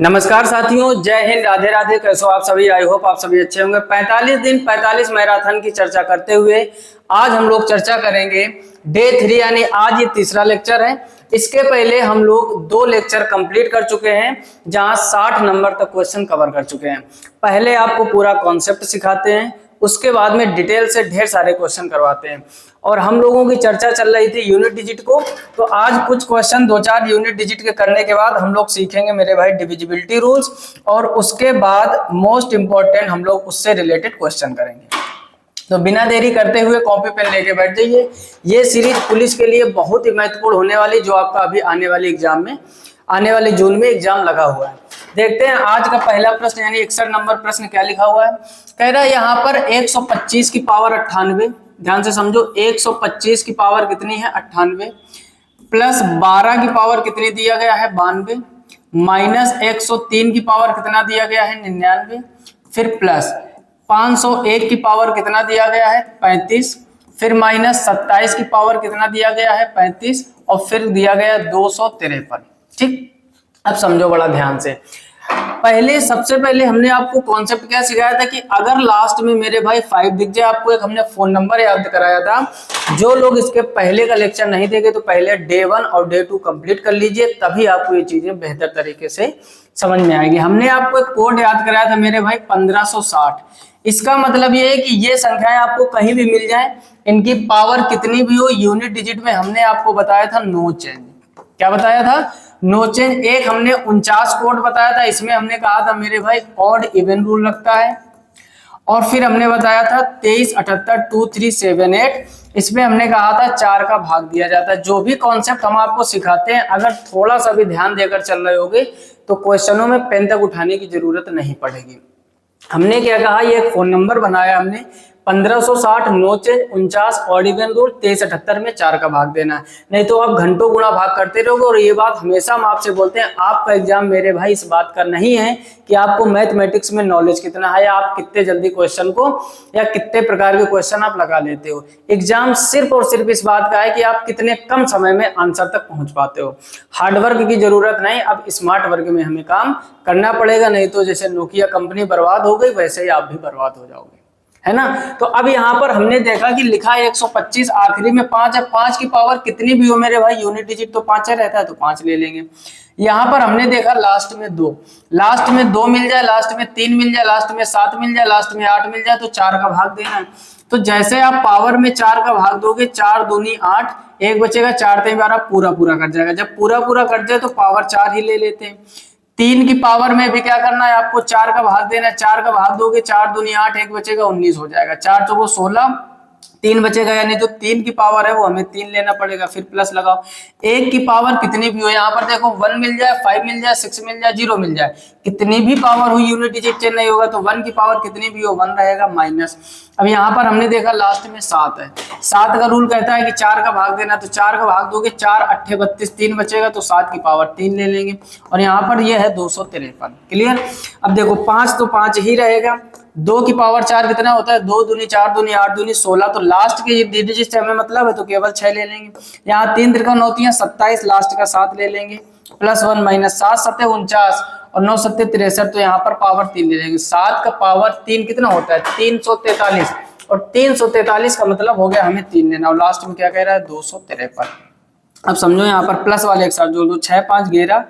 नमस्कार साथियों, जय हिंद, राधे राधे। कैसे हो आप सभी? आई होप आप सभी अच्छे होंगे। 45 दिन 45 मैराथन की चर्चा करते हुए आज हम लोग चर्चा करेंगे डे 3, यानी आज ये तीसरा लेक्चर है। इसके पहले हम लोग 2 लेक्चर कंप्लीट कर चुके हैं जहां 60 नंबर तक क्वेश्चन कवर कर चुके हैं। पहले आपको पूरा कॉन्सेप्ट सिखाते हैं, उसके बाद में डिटेल से ढेर सारे क्वेश्चन करवाते हैं। और हम लोगों की चर्चा चल रही थी यूनिट डिजिट को, तो आज कुछ क्वेश्चन 2-4 यूनिट डिजिट के करने के बाद हम लोग सीखेंगे मेरे भाई डिविजिबिलिटी रूल्स, और उसके बाद मोस्ट इंपॉर्टेंट हम लोग उससे रिलेटेड क्वेश्चन करेंगे। तो बिना देरी करते हुए कॉपी पेन लेके बैठ जाइए। ये सीरीज पुलिस के लिए बहुत ही महत्वपूर्ण होने वाली, जो आपका अभी आने वाले एग्जाम में, आने वाले जून में एग्जाम लगा हुआ है। देखते हैं आज का पहला प्रश्न, यानी 61 नंबर प्रश्न क्या लिखा हुआ है। कह रहा है यहाँ पर 125 की पावर 98, ध्यान से समझो, 125 की पावर कितनी है 98, प्लस 12 की पावर कितनी दिया गया है 92, माइनस 103 की पावर कितना दिया गया है 99, फिर प्लस 501 की पावर कितना दिया गया है 35, फिर माइनस 27 की पावर कितना दिया गया है 35, और फिर दिया गया 253। ठीक, अब समझो बड़ा ध्यान से। सबसे पहले हमने आपको कॉन्सेप्ट क्या सिखाया था कि अगर लास्ट में मेरे भाई 5 दिख जाए, आपको एक हमने फोन नंबर याद कराया था। जो लोग इसके पहले का लेक्चर नहीं देखे तो पहले डे 1 और डे 2 कंप्लीट कर लीजिए, तभी आपको ये चीजें बेहतर तरीके से समझ में आएगी। हमने आपको एक कोड याद कराया था मेरे भाई 1560। इसका मतलब ये है कि ये संख्याएं आपको कहीं भी मिल जाए, इनकी पावर कितनी भी हो, यूनिट डिजिट में हमने आपको बताया था नो चेंज। क्या बताया था? No change. एक हमने 49 कोड बताया था, इसमें हमने कहा था मेरे भाई ऑड इवन रूल लगता है। और फिर हमने बताया था 23, 78, 2, 3, 7, 8, इसमें हमने कहा था 4 का भाग दिया जाता है। जो भी कॉन्सेप्ट हम आपको सिखाते हैं, अगर थोड़ा सा भी ध्यान देकर चल रहे होगे तो क्वेश्चनों में पेन तक उठाने की जरूरत नहीं पड़ेगी। हमने क्या कहा, ये एक फोन नंबर बनाया हमने 1560, no change, 49 odd even rule, 23, 78 में 4 का भाग देना है। नहीं तो आप घंटों गुणा भाग करते रहोगे। और ये बात हमेशा हम आपसे बोलते हैं, आपका एग्जाम मेरे भाई इस बात का नहीं है कि आपको मैथमेटिक्स में नॉलेज कितना है, या आप कितने जल्दी क्वेश्चन को, या कितने प्रकार के क्वेश्चन आप लगा लेते हो। एग्जाम सिर्फ और सिर्फ इस बात का है कि आप कितने कम समय में आंसर तक पहुंच पाते हो। हार्डवर्क की जरूरत नहीं, अब स्मार्ट वर्क में हमें काम करना पड़ेगा। नहीं तो जैसे नोकिया कंपनी बर्बाद हो गई, वैसे ही आप भी बर्बाद हो जाओगे, है ना। तो अब यहाँ पर हमने देखा कि लिखा है 125, आखिरी में 5 है। 5 की पावर कितनी भी हो मेरे भाई, यूनिट डिजिट तो 5 रहता है, तो 5 ले लेंगे। यहाँ पर हमने देखा लास्ट में 2, लास्ट में 2 मिल जाए, लास्ट में 3 मिल जाए, लास्ट में 7 मिल जाए, लास्ट में 8 मिल जाए, तो 4 का भाग देना है। तो जैसे आप पावर में 4 का भाग दोगे, 4 दूनी 8, एक बचेगा, 4 3 12, पूरा कट जाएगा। जब पूरा कट जाए तो पावर 4 ही ले लेते हैं। 3 की पावर में भी क्या करना है आपको, 4 का भाग देना है। 4 का भाग दोगे, 4 दूनी 8, एक बचेगा 19 हो जाएगा। 4 चौको 16, 3 बचेगा, यानी जो 3 की पावर है वो हमें 3 लेना पड़ेगा। फिर प्लस लगाओ। 1 की पावर कितनी भी हो, यहाँ पर देखो 1 मिल जाए, 5 मिल जाए, 6 मिल जाए, 0 मिल जाए, कितनी भी पावर हो यूनिट डिजिट चेंज नहीं होगा। तो 1 की पावर कितनी भी हो 1 रहेगा माइनस। अब यहाँ पर हमने देखा लास्ट में 7 है। 7 का रूल कहता है कि 4 का भाग देना, तो 4 का भाग दोगे, 4 8 32, 3 बचेगा, तो 7 की पावर 3 ले लेंगे। और यहाँ पर ये है 253। क्लियर। अब देखो 5 तो 5 ही रहेगा। 2 की पावर 4 कितना होता है, 2 दूनी 4 दूनी 8 दूनी 16, तो लास्ट के डिजिट से हमें मतलब है, तो केवल 6 ले लेंगे। यहाँ 3 त्रिकोण होती है 27, लास्ट का 7 ले लेंगे, प्लस 1 माइनस 7 7 49, और 9 7 63, तो यहाँ पर पावर 3 ले लेंगे। 7 का पावर 3 कितना होता है 343, और 343 का मतलब हो गया हमें 3 लेना। और लास्ट में क्या कह रहा है 253। अब समझो यहाँ पर प्लस वाले एक साथ जोड़ दो, 6 5 11,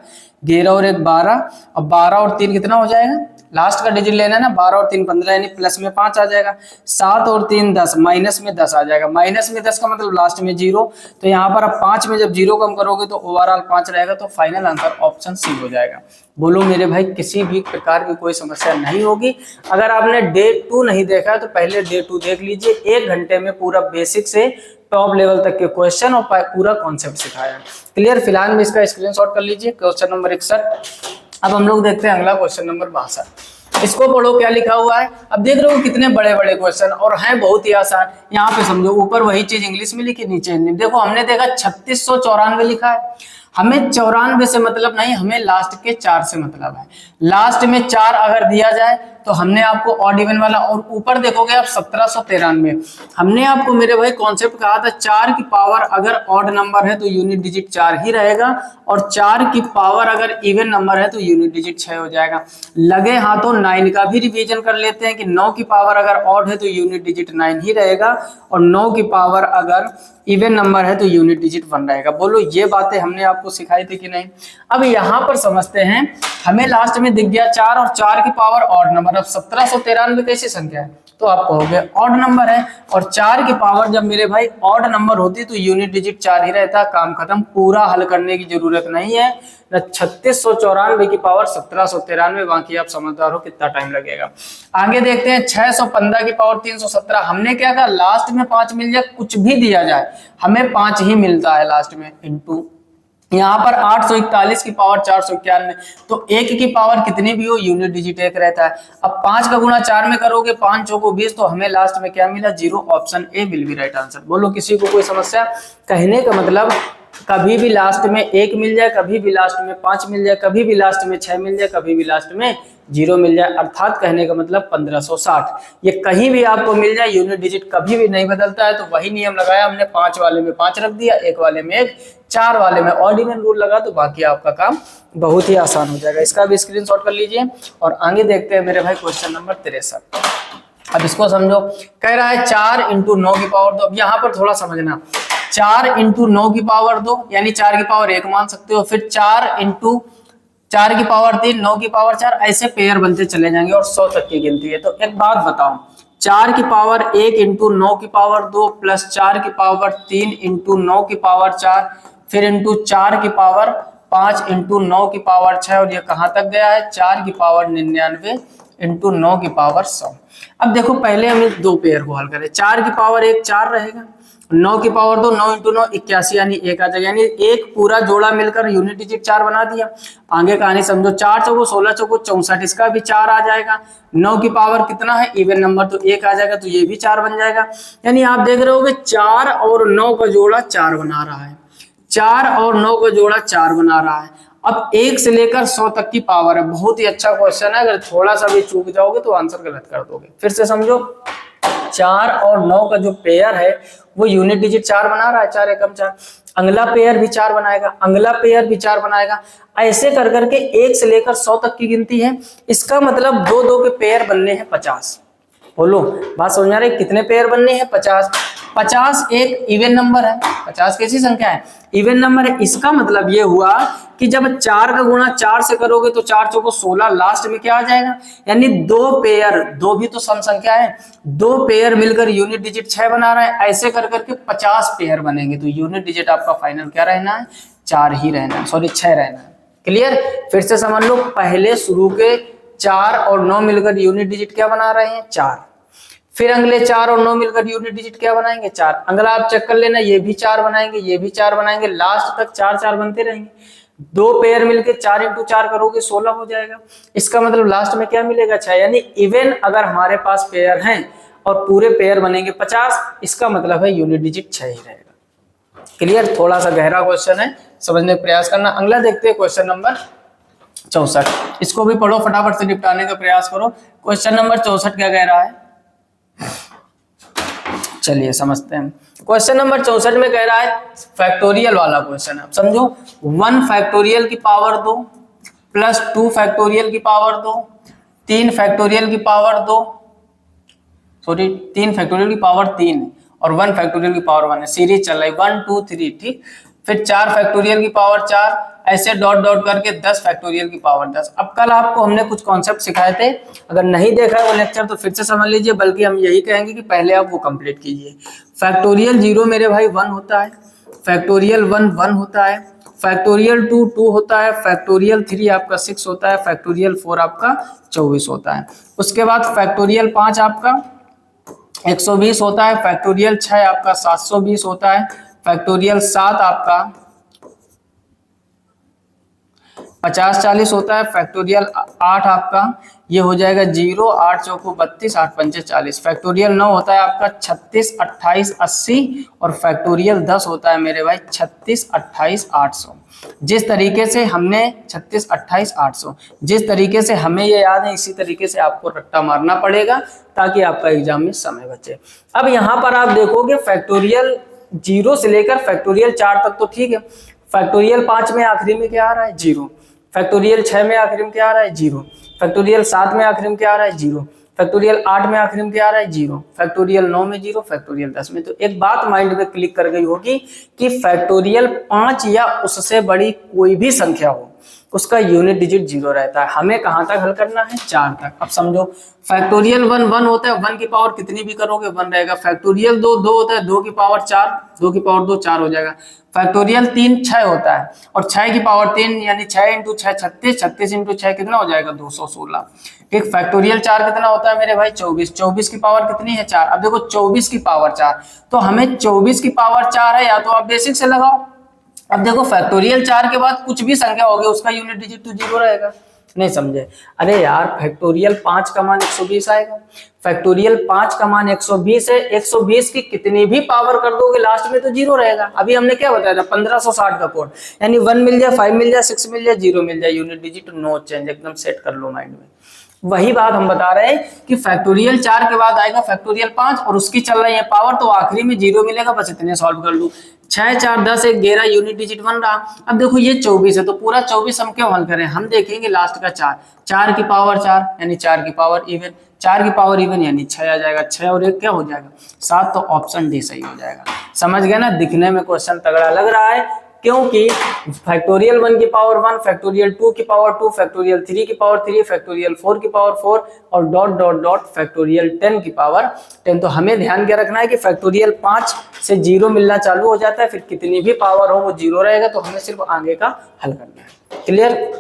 11 और 1 12, अब 12 और 3 कितना हो जाएगा, लास्ट का डिजिट लेना है ना, 12 और 3 15, यानी प्लस में 5 आ जाएगा। 7 और 3 10, माइनस में 10 आ जाएगा। माइनस में 10 का मतलब लास्ट में 0, तो यहाँ पर अब 5 में जब 0 कम करोगे तो ओवरऑल 5 रहेगा। तो फाइनल आंसर ऑप्शन सी हो जाएगा। बोलो मेरे भाई, किसी भी प्रकार की कोई समस्या नहीं होगी। अगर आपने डे 2 नहीं देखा तो पहले डे 2 देख लीजिए। 1 घंटे में पूरा बेसिक से टॉप लेवल तक के क्वेश्चन और पूरा कॉन्सेप्ट सिखाया। क्लियर। फिलहाल में इसका स्क्रीनशॉट कर लीजिए, क्वेश्चन नंबर 61। अब हम लोग देखते हैं अगला क्वेश्चन नंबर 62। इसको पढ़ो क्या लिखा हुआ है। अब देख रहे हो कितने बड़े बड़े क्वेश्चन, और हैं बहुत ही आसान। यहाँ पे समझो ऊपर वही चीज इंग्लिश में लिखी, नीचे हिंदी। देखो हमने देखा 3694 लिखा है, हमें 94 से मतलब नहीं, हमें लास्ट के 4 से मतलब है। लास्ट में 4 अगर दिया जाए तो हमने आपको ऑड इवन वाला, और ऊपर देखोगे आप 1793। हमने आपको मेरे भाई कॉन्सेप्ट कहा था 4 की पावर अगर ऑड नंबर है तो यूनिट डिजिट 4 ही रहेगा, और 4 की पावर अगर इवन नंबर है तो यूनिट डिजिट 6 हो जाएगा। लगे हाथों 9 का भी रिवीजन कर लेते हैं कि 9 की पावर अगर ऑड है तो यूनिट डिजिट 9 ही रहेगा, और 9 की पावर अगर इवन नंबर है तो यूनिट डिजिट 1 रहेगा। बोलो ये बातें हमने आपको सिखाई थी कि नहीं। अब यहाँ पर समझते हैं, हमें लास्ट में दिख गया 4 और 4 की पावर ऑड नंबर। अब 1793 कैसी संख्या है, तो आप कहोगे ऑड नंबर है, और 4 की पावर जब मेरे भाई ऑड नंबर होती तो यूनिट डिजिट 4 ही रहता। काम खत्म, पूरा हल करने की जरूरत नहीं है। 3694 की पावर 1793, बाकी आप समझदार हो कितना टाइम लगेगा। आगे देखते हैं 615 की पावर 317। हमने क्या कहा, लास्ट में 5 मिल जाए, कुछ भी दिया जाए हमें 5 ही मिलता है लास्ट में, इंटू यहाँ पर 841 की पावर 491। तो 1 की पावर कितनी भी हो यूनिट डिजिट 1 रहता है। अब 5 का गुणा 4 में करोगे, 5 चौको 20, तो हमें लास्ट में क्या मिला, 0। Option A will be right answer. बोलो किसी को कोई समस्या। कहने का मतलब कभी भी लास्ट में 1 मिल जाए, कभी भी लास्ट में 5 मिल जाए, कभी भी लास्ट में 6 मिल जाए, कभी भी लास्ट में 0 मिल जाए, अर्थात कहने का मतलब 1560। ये कहीं भी आपको मिल जाए, यूनिट डिजिट कभी भी नहीं बदलता है। तो वही नियम लगाया हमने, 5 वाले में 5 रख दिया, 1 वाले में 1, 4 वाले में ऑड इवन रूल लगा, तो बाकी आपका काम बहुत ही आसान हो जाएगा। इसका भी स्क्रीनशॉट कर लीजिए। और आगे देखते हैं मेरे भाई क्वेश्चन नंबर 63। अब इसको समझो, कह रहा है 4 इंटू 9 की पावर 2। अब यहाँ पर थोड़ा समझना, 4 इंटू 9 की पावर 2 यानी 4 की पावर 1 मान सकते हो, फिर 4 इंटू 4 की पावर 3, 9 की पावर 4, ऐसे पेयर बनते चले जाएंगे और 100 तक की गिनती है। तो एक बात बताओ, 4 की पावर 1 इंटू 9 की पावर 2 प्लस 4 की पावर 3 इंटू 9 की पावर 4, फिर इंटू 4 की पावर 5 इंटू 9 की पावर 6, और ये कहाँ तक गया है, 4 की पावर 99 इंटू 9 की पावर 100। अब देखो पहले हम इस 2 पेयर को हल करें। 4 की पावर 1 4 रहेगा, 9 की पावर 2, 9 इंटू 9 81 यानी 1 आ जाएगा, यानी एक पूरा जोड़ा मिलकर यूनिट डिजिट 4 बना दिया। आगे कहानी समझो, 4 चौको 16 चौको 64, इसका भी 4 आ जाएगा। 9 की पावर कितना है, इवन नंबर, तो 1 आ जाएगा, तो ये भी 4 बन जाएगा। यानी आप देख रहे हो कि 4 और 9 का जोड़ा 4 बना रहा है, 4 और 9 का जोड़ा 4 बना रहा है। अब 1 से लेकर 100 तक की पावर है। बहुत ही अच्छा क्वेश्चन है, अगर थोड़ा सा भी चूक जाओगे तो आंसर गलत कर दोगे। फिर से समझो, 4 और 9 का जो पेयर है वो यूनिट डिजिट 4 बना रहा है, 4 एकम 4। अगला पेयर भी 4 बनाएगा, अगला पेयर भी 4 बनाएगा, ऐसे कर करके 1 से लेकर 100 तक की गिनती है। इसका मतलब 2-2 के पेयर बनने हैं 50। बोलो बात समझ आ रही, कितने पेयर बनने हैं, 50। 50 एक इवन नंबर है, 50 कैसी संख्या है, इवन नंबर है। इसका मतलब ये हुआ कि जब 4 का गुणा 4 से करोगे तो 4 चौको 16, लास्ट में क्या आ जाएगा, यानी 2 पेयर, 2 भी तो सम संख्या है, 2 पेयर मिलकर यूनिट डिजिट 6 बना रहा है। ऐसे कर करके 50 पेयर बनेंगे, तो यूनिट डिजिट आपका फाइनल क्या रहना है, 4 ही रहना है, सॉरी 6 रहना है। क्लियर। फिर से समझ लो, पहले शुरू के 4 और 9 मिलकर यूनिट डिजिट क्या बना रहे हैं, 4। फिर अगले 4 और 9 मिलकर यूनिट डिजिट क्या बनाएंगे, 4। अगला आप चेक कर लेना, ये भी 4 बनाएंगे, ये भी 4 बनाएंगे, लास्ट तक 4-4 बनते रहेंगे। 2 पेयर मिलकर 4 इंटू 4 करोगे 16 हो जाएगा। इसका मतलब लास्ट में क्या मिलेगा, 6। यानी इवन अगर हमारे पास पेयर हैं और पूरे पेयर बनेंगे 50, इसका मतलब है यूनिट डिजिट 6 ही रहेगा। क्लियर। थोड़ा सा गहरा क्वेश्चन है, समझने का प्रयास करना। अगला देखते हैं क्वेश्चन नंबर 64। इसको भी पढ़ो, फटाफट से निपटाने का प्रयास करो। क्वेश्चन नंबर 64 क्या कह रहा है, चलिए समझते हैं। क्वेश्चन नंबर 64 में कह रहा है, फैक्टोरियल वाला क्वेश्चन है। समझो, 1 फैक्टोरियल की पावर 2 प्लस 2 फैक्टोरियल की पावर 2, 3 फैक्टोरियल की पावर 2, सॉरी 3 फैक्टोरियल की पावर 3 और 1 फैक्टोरियल की पावर 1 है। सीरीज चल रही 1 2 3, ठीक। फिर 4 फैक्टोरियल की पावर 4, ऐसे डॉट डॉट करके 10 फैक्टोरियल की पावर 10। अब कल आपको हमने कुछ कॉन्सेप्ट सिखाए थे, अगर नहीं देखा है वो लेक्चर तो फिर से समझ लीजिए, बल्कि हम यही कहेंगे कि पहले आप वो कंप्लीट कीजिए। फैक्टोरियल 0 मेरे भाई 1 होता है, फैक्टोरियल 1 1 होता है, फैक्टोरियल 2 2 होता है, फैक्टोरियल 3 आपका 6 होता है, फैक्टोरियल 4 आपका 24 होता है। उसके बाद फैक्टोरियल 5 आपका 120 होता है, फैक्टोरियल 6 आपका 720 होता है, फैक्टोरियल 7 आपका 50 40 होता है, फैक्टोरियल 8 आपका ये हो जाएगा 0, 8 चौको 32, 8 पंचे 40। फैक्टोरियल 9 होता है आपका 36, 28, 80 और फैक्टोरियल 10 होता है मेरे भाई 36, 28, 800। जिस तरीके से हमने 36, 28, 800 जिस तरीके से हमें ये याद है, इसी तरीके से आपको रट्टा मारना पड़ेगा ताकि आपका एग्जाम में समय बचे। अब यहाँ पर आप देखोगे फैक्टोरियल 0 से लेकर फैक्टोरियल 4 तक तो ठीक है। फैक्टोरियल 5 में आखिरी में क्या आ रहा है 0, फैक्टोरियल 6 में आखिरी में क्या आ रहा है 0, फैक्टोरियल 7 में आखिरी में क्या आ रहा है 0, फैक्टोरियल 8 में आखिरी में क्या आ रहा है 0, फैक्टोरियल 9 में 0, फैक्टोरियल 10 में। तो एक बात माइंड में क्लिक कर गई होगी कि फैक्टोरियल 5 या उससे बड़ी कोई भी संख्या हो उसका यूनिट डिजिट 0 रहता है। हमें कहां तक हल करना है 4 तक। अब समझो फैक्टोरियल 1 1 होता है, 1 की पावर कितनी भी करोगे 1 रहेगा। फैक्टोरियल 2 2 होता है, 2 की पावर 4, 2 की पावर 2 4 हो जाएगा। फैक्टोरियल 3 6 होता है और 6 की पावर 3 यानी 6 इंटू 6 36, 36 इंटू 6 कितना हो जाएगा 216। ठीक, फैक्टोरियल 4 कितना होता है मेरे भाई 24, 24 की पावर कितनी है 4। अब देखो 24 की पावर 4, तो हमें 24 की पावर 4 है या तो आप बेसिक से लगाओ। अब देखो फैक्टोरियल 4 के बाद कुछ भी संख्या होगी उसका यूनिट डिजिट तो 0 रहेगा। नहीं समझे? अरे यार फैक्टोरियल 5 का मान 120 आएगा। फैक्टोरियल 5 का मान 120 है, 120 की कितनी भी पावर कर दोगे लास्ट में तो 0 रहेगा। अभी हमने क्या बताया था 1560 का कोड, यानी 1 मिल जाए, 5 मिल जाए, 6 मिल जाए, 0 मिल जाए, यूनिट डिजिट नो चेंज। एकदम सेट कर लो माइंड में। वही बात हम बता रहे हैं कि फैक्टोरियल 4 के बाद आएगा फैक्टोरियल 5 और उसकी चल रही है पावर, तो आखिरी में 0 मिलेगा। बस इतने सॉल्व कर लूं। 6 4 10 1 11 यूनिट डिजिट बन रहा। अब देखो ये 24 है तो पूरा 24 हम क्यों हल करें, हम देखेंगे लास्ट का 4, 4 की पावर 4 यानी 4 की पावर इवन, 4 की पावर इवन यानी 6 आ जाएगा। 6 और 1 क्या हो जाएगा 7, तो ऑप्शन डी सही हो जाएगा। समझ गए ना? दिखने में क्वेश्चन तगड़ा लग रहा है क्योंकि फैक्टोरियल 1 की पावर 1, फैक्टोरियल 2 की पावर 2, फैक्टोरियल 3 की पावर 3, फैक्टोरियल 4 की पावर 4 और डॉट डॉट डॉट फैक्टोरियल 10 की पावर 10। तो हमें ध्यान क्या रखना है कि फैक्टोरियल 5 से 0 मिलना चालू हो जाता है, फिर कितनी भी पावर हो वो 0 रहेगा। तो हमें सिर्फ आगे का हल करना है। क्लियर?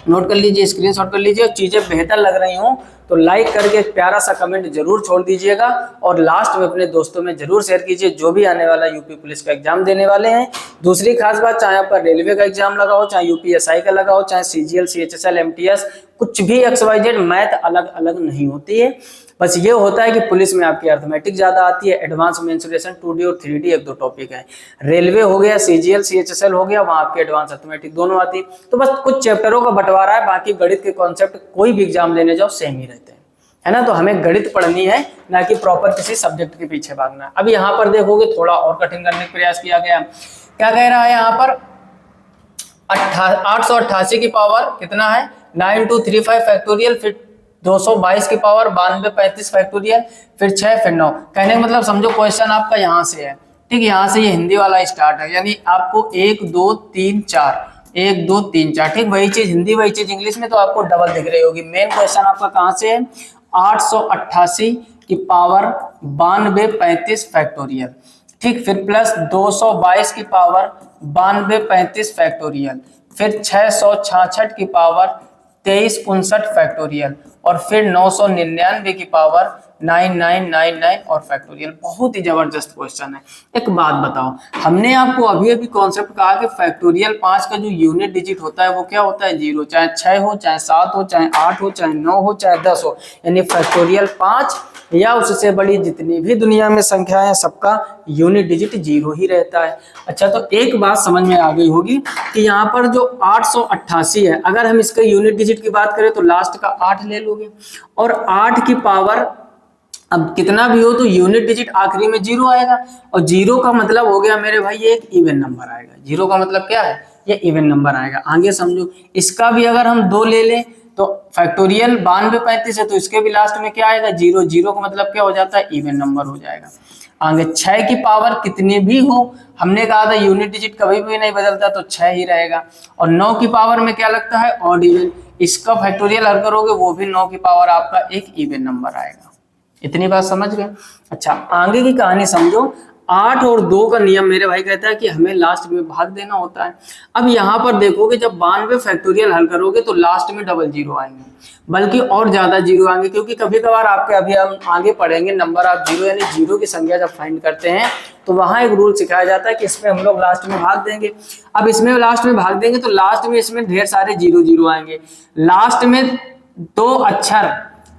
नोट कर लीजिए, स्क्रीनशॉट कर लीजिए। चीजें बेहतर लग रही हों तो लाइक करके एक प्यारा सा कमेंट जरूर छोड़ दीजिएगा और लास्ट में अपने दोस्तों में जरूर शेयर कीजिए जो भी आने वाला यूपी पुलिस का एग्जाम देने वाले हैं। दूसरी खास बात, चाहे आप रेलवे का एग्जाम लगा हो, चाहे यूपीएसआई का लगा हो, चाहे सीजीएल, सीएचएसएल, एमटीएस, कुछ भी XYZ, मैथ अलग अलग नहीं होती है। बस ये होता है कि पुलिस में आपकी अर्थमेटिक ज्यादा आती है, एडवांस मेंसुरेशन 2D और 3D 1-2 टॉपिक है। रेलवे हो गया, सीजीएल, सीएचएसएल हो गया, वहां आपकी एडवांस अर्थमेटिक दोनों आती। तो बस कुछ चैप्टरों का बंटवारा है, बाकी गणित के कॉन्सेप्ट कोई भी एग्जाम देने जाओ सेम ही रहते हैं, है ना? तो हमें गणित पढ़नी है, ना कि प्रॉपर किसी सब्जेक्ट के पीछे भागना है। अब यहाँ पर देखोगे थोड़ा और कठिन करने का प्रयास किया गया। क्या कह रहा है यहाँ पर 888 की पावर कितना है 9235 फैक्टोरियल, फिर 222 की पावर 9235 फैक्टोरियल, फिर 6 फिर 9। कहने का मतलब समझो क्वेश्चन आपका यहाँ से है, ठीक, यहाँ से ये हिंदी वाला स्टार्ट है, यानी आपको 1 2 3 4 1 2 3 4, ठीक, वही चीज हिंदी वही चीज इंग्लिश में तो आपको डबल दिख रही होगी। मेन क्वेश्चन आपका कहाँ से है 888 की पावर 9235 फैक्टोरियल, ठीक, फिर प्लस 222 की पावर 9235 फैक्टोरियल, फिर 666 की पावर 2359 फैक्टोरियल और फिर 999 की पावर 9999 और फैक्टोरियल। बहुत ही जबरदस्त क्वेश्चन है। एक बात बताओ, हमने आपको अभी अभी कॉन्सेप्ट कहा कि फैक्टोरियल 5 का जो यूनिट डिजिट होता है वो क्या होता है 0, चाहे 6 हो, चाहे 7 हो, चाहे 8 हो, चाहे 9 हो, चाहे 10 हो, यानी फैक्टोरियल 5 या उससे बड़ी जितनी भी दुनिया में संख्या है सबका यूनिट डिजिट 0 ही रहता है। अच्छा, तो एक बात समझ में आ गई होगी कि यहाँ पर जो 888 है, अगर हम इसके यूनिट डिजिट की बात करें तो लास्ट का 8 ले लोगे और 8 की पावर अब कितना भी हो तो यूनिट डिजिट आखिरी में 0 आएगा और 0 का मतलब हो गया मेरे भाई ये एक इवन नंबर आएगा। 0 का मतलब क्या है, ये इवन नंबर आएगा। आगे समझो, इसका भी अगर हम 2 ले लें तो फैक्टोरियल 9235 है तो इसके भी लास्ट में क्या आएगा 0, 0 का मतलब क्या हो जाता है इवन नंबर हो जाएगा। आगे 6 की पावर कितनी भी हो, हमने कहा था यूनिट डिजिट कभी भी नहीं बदलता तो 6 ही रहेगा। और 9 की पावर में क्या लगता है ऑड इवन, इसका फैक्टोरियल हल करोगे वो भी 9 की पावर आपका एक इवन नंबर आएगा। इतनी बात समझ गए? अच्छा, आगे की कहानी समझो। 8 और 2 का नियम मेरे भाई कहता है कि हमें लास्ट में भाग देना होता है। अब यहाँ पर देखोगे जब 92 फैक्टोरियल हल करोगे तो लास्ट में डबल 0 आएंगे, बल्कि और ज्यादा 0 आएंगे, क्योंकि कभी कभार आपके अभी हम आगे पढ़ेंगे नंबर ऑफ 0 यानी 0 की संख्या जब फाइंड करते हैं तो वहां एक रूल सिखाया जाता है कि इसमें हम लोग लास्ट में भाग देंगे। अब इसमें लास्ट में भाग देंगे तो लास्ट में इसमें ढेर सारे 0 0 आएंगे। लास्ट में दो अक्षर,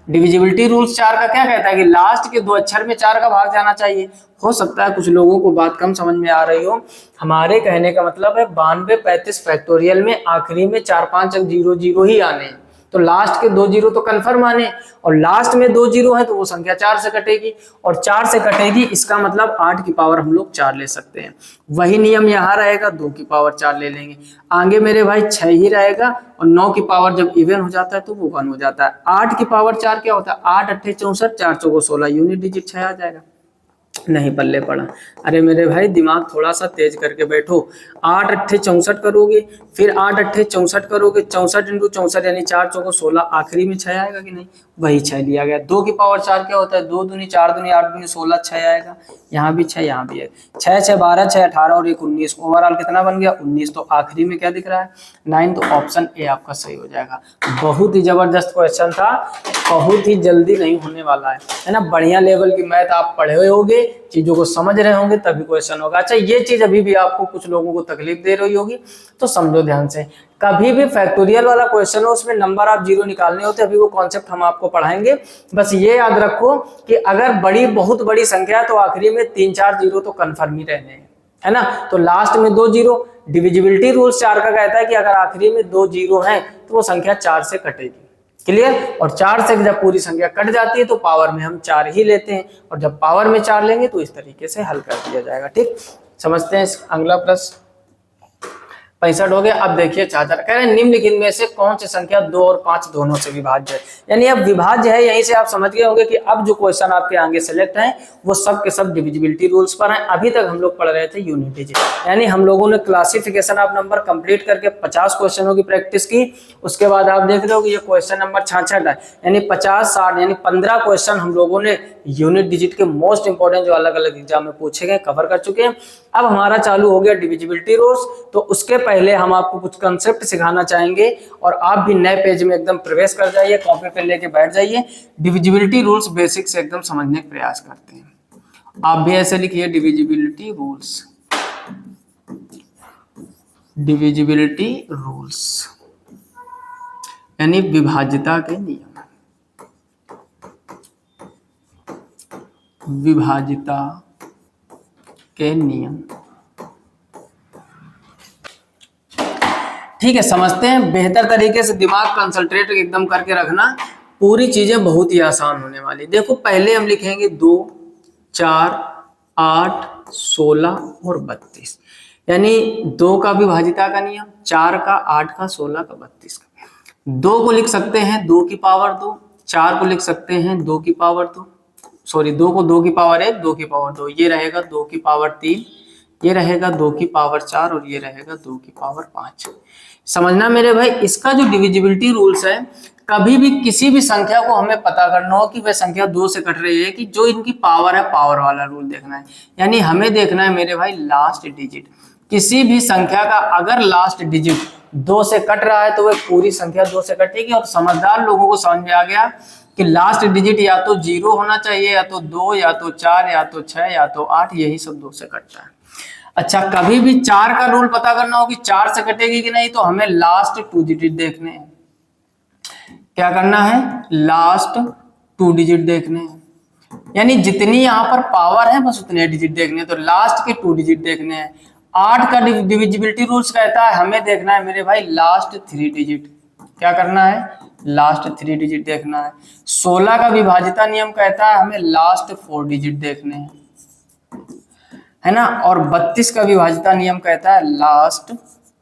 डिविजिबिलिटी रूल्स 4 का क्या कहता है कि लास्ट के 2 अक्षर में 4 का भाग जाना चाहिए। हो सकता है कुछ लोगों को बात कम समझ में आ रही हो, हमारे कहने का मतलब है 92 35 फैक्टोरियल में आखिरी में 4 5 अंक 0 0 ही आने हैं, तो लास्ट के 2 0 तो कन्फर्म आने, और लास्ट में 2 0 है तो वो संख्या 4 से कटेगी, और 4 से कटेगी इसका मतलब 8 की पावर हम लोग 4 ले सकते हैं। वही नियम यहाँ रहेगा, 2 की पावर 4 ले लेंगे, आगे मेरे भाई 6 ही रहेगा, और 9 की पावर जब इवन हो जाता है तो वो 1 हो जाता है। 8 की पावर 4 क्या होता है, 8 8 64, 4 चौको 16, यूनिट डिजिट 6 आ जाएगा। नहीं पल्ले पड़ा, अरे मेरे भाई दिमाग थोड़ा सा तेज करके बैठो। 8 8 64 करोगे, फिर 8 8 64 करोगे, 64 इंटू 64 यानी 4 चौको 16, आखिरी में 6 आएगा कि नहीं, वही 6 लिया गया। 2 की पावर 4 क्या होता है, 2 दूनी 4 दूनी 8 दूनी 16, 6 आएगा, यहाँ भी 6 यहाँ भी है, 6 6 12 6 18 और 1 19, ओवरऑल कितना बन गया 19। तो आखिरी में क्या दिख रहा है 9, तो ऑप्शन ए आपका सही हो जाएगा। बहुत ही जबरदस्त क्वेश्चन था, बहुत ही जल्दी नहीं होने वाला है ना। बढ़िया लेवल की मैथ आप पढ़े हुए होंगे, चीजों को समझ रहे होंगे तभी क्वेश्चन होगा। अच्छा ये चीज अभी भी आपको कुछ लोगों को तकलीफ दे रही होगी तो समझो ध्यान से, कभी भी फैक्टोरियल वाला क्वेश्चन हो उसमें नंबर आप 0 निकालने होते, अभी वो कॉन्सेप्ट हम आपको पढ़ाएंगे। बस ये याद रखो कि अगर बहुत बड़ी संख्या है तो आखिरी में 3 4 0 तो कन्फर्म ही रहने हैं, है ना। तो लास्ट में 2 0, डिविजिबिलिटी रूल 4 का कहता है कि अगर आखिरी में 2 0 है तो वो संख्या 4 से कटेगी, क्लियर। और 4 से जब पूरी संख्या कट जाती है तो पावर में हम 4 ही लेते हैं, और जब पावर में 4 लेंगे तो इस तरीके से हल कर दिया जाएगा। ठीक, समझते हैं अगला प्रश्न। 65 हो गया। अब देखिए चाचा कह रहे हैं निम्नलिखित में से कौन सी संख्या 2 और 5 दोनों से विभाज्य है। यानी अब विभाज्य है, यहीं से आप समझ गए होंगे कि अब जो क्वेश्चन आपके आगे सेलेक्ट हैं वो सब के सब डिविजिबिलिटी रूल्स पर हैं। अभी तक हम लोग पढ़ रहे थे यूनिट डिजिट, यानी हम लोगों ने क्लासिफिकेशन ऑफ नंबर कंप्लीट करके 50 क्वेश्चनों की प्रैक्टिस की। उसके बाद आप देख रहे हो कि ये क्वेश्चन नंबर 66 है, यानी 50 60 यानी 15 क्वेश्चन हम लोगों ने यूनिट डिजिट के मोस्ट इंपॉर्टेंट जो अलग अलग एग्जाम में पूछे गए कवर कर चुके हैं। अब हमारा चालू हो गया डिविजिबिलिटी रूल्स। तो उसके पहले हम आपको कुछ कंसेप्ट सिखाना चाहेंगे, और आप भी नए पेज में एकदम प्रवेश कर जाइए, कॉपी पे लेके बैठ जाइए। डिविजिबिलिटी रूल्स बेसिक से एकदम समझने का प्रयास करते हैं। आप भी ऐसे लिखिए डिविजिबिलिटी रूल्स, डिविजिबिलिटी रूल्स यानी विभाज्यता के नियम, विभाज्यता के नियम। ठीक है, समझते हैं। बेहतर तरीके से दिमाग कंसंट्रेट एकदम करके रखना, पूरी चीजें बहुत ही आसान होने वाली। देखो पहले हम लिखेंगे 2 4 8 16 और 32, यानी 2 का विभाज्यता का नियम, 4 का 8 का 16 का 32 का। 2 को लिख सकते हैं 2 की पावर 2, 4 को लिख सकते हैं 2 की पावर 2, सॉरी 2 को 2 की पावर 1, 2 की पावर 2, ये रहेगा 2 की पावर 3, ये रहेगा 2 की पावर 4 और ये रहेगा 2 की पावर 5। समझना मेरे भाई, इसका जो डिविजिबिलिटी रूल्स है, कभी भी किसी भी संख्या को हमें पता करना हो कि वह संख्या 2 से कट रही है कि जो इनकी पावर है, पावर वाला रूल देखना है। यानी हमें देखना है मेरे भाई लास्ट डिजिट, किसी भी संख्या का अगर लास्ट डिजिट 2 से कट रहा है तो वह पूरी संख्या 2 से कटेगी। और समझदार लोगों को समझ में आ गया कि लास्ट डिजिट या तो 0 होना चाहिए, या तो 2, या तो 4, या तो 6, या तो 8, यही सब 2 से कटता है। अच्छा, कभी भी 4 का रूल पता करना हो कि 4 से कटेगी कि नहीं, तो हमें लास्ट 2 डिजिट देखने हैं। क्या करना है, लास्ट 2 डिजिट देखने हैं, यानी जितनी यहाँ पर पावर है बस उतने डिजिट देखने हैं, तो लास्ट के 2 डिजिट देखने हैं। 8 का डिविजिबिलिटी रूल्स कहता है हमें देखना है मेरे भाई लास्ट 3 डिजिट। क्या करना है, लास्ट 3 डिजिट देखना है। 16 का विभाज्यता नियम कहता है हमें लास्ट 4 डिजिट देखने हैं, है ना। और 32 का विभाज्यता नियम कहता है लास्ट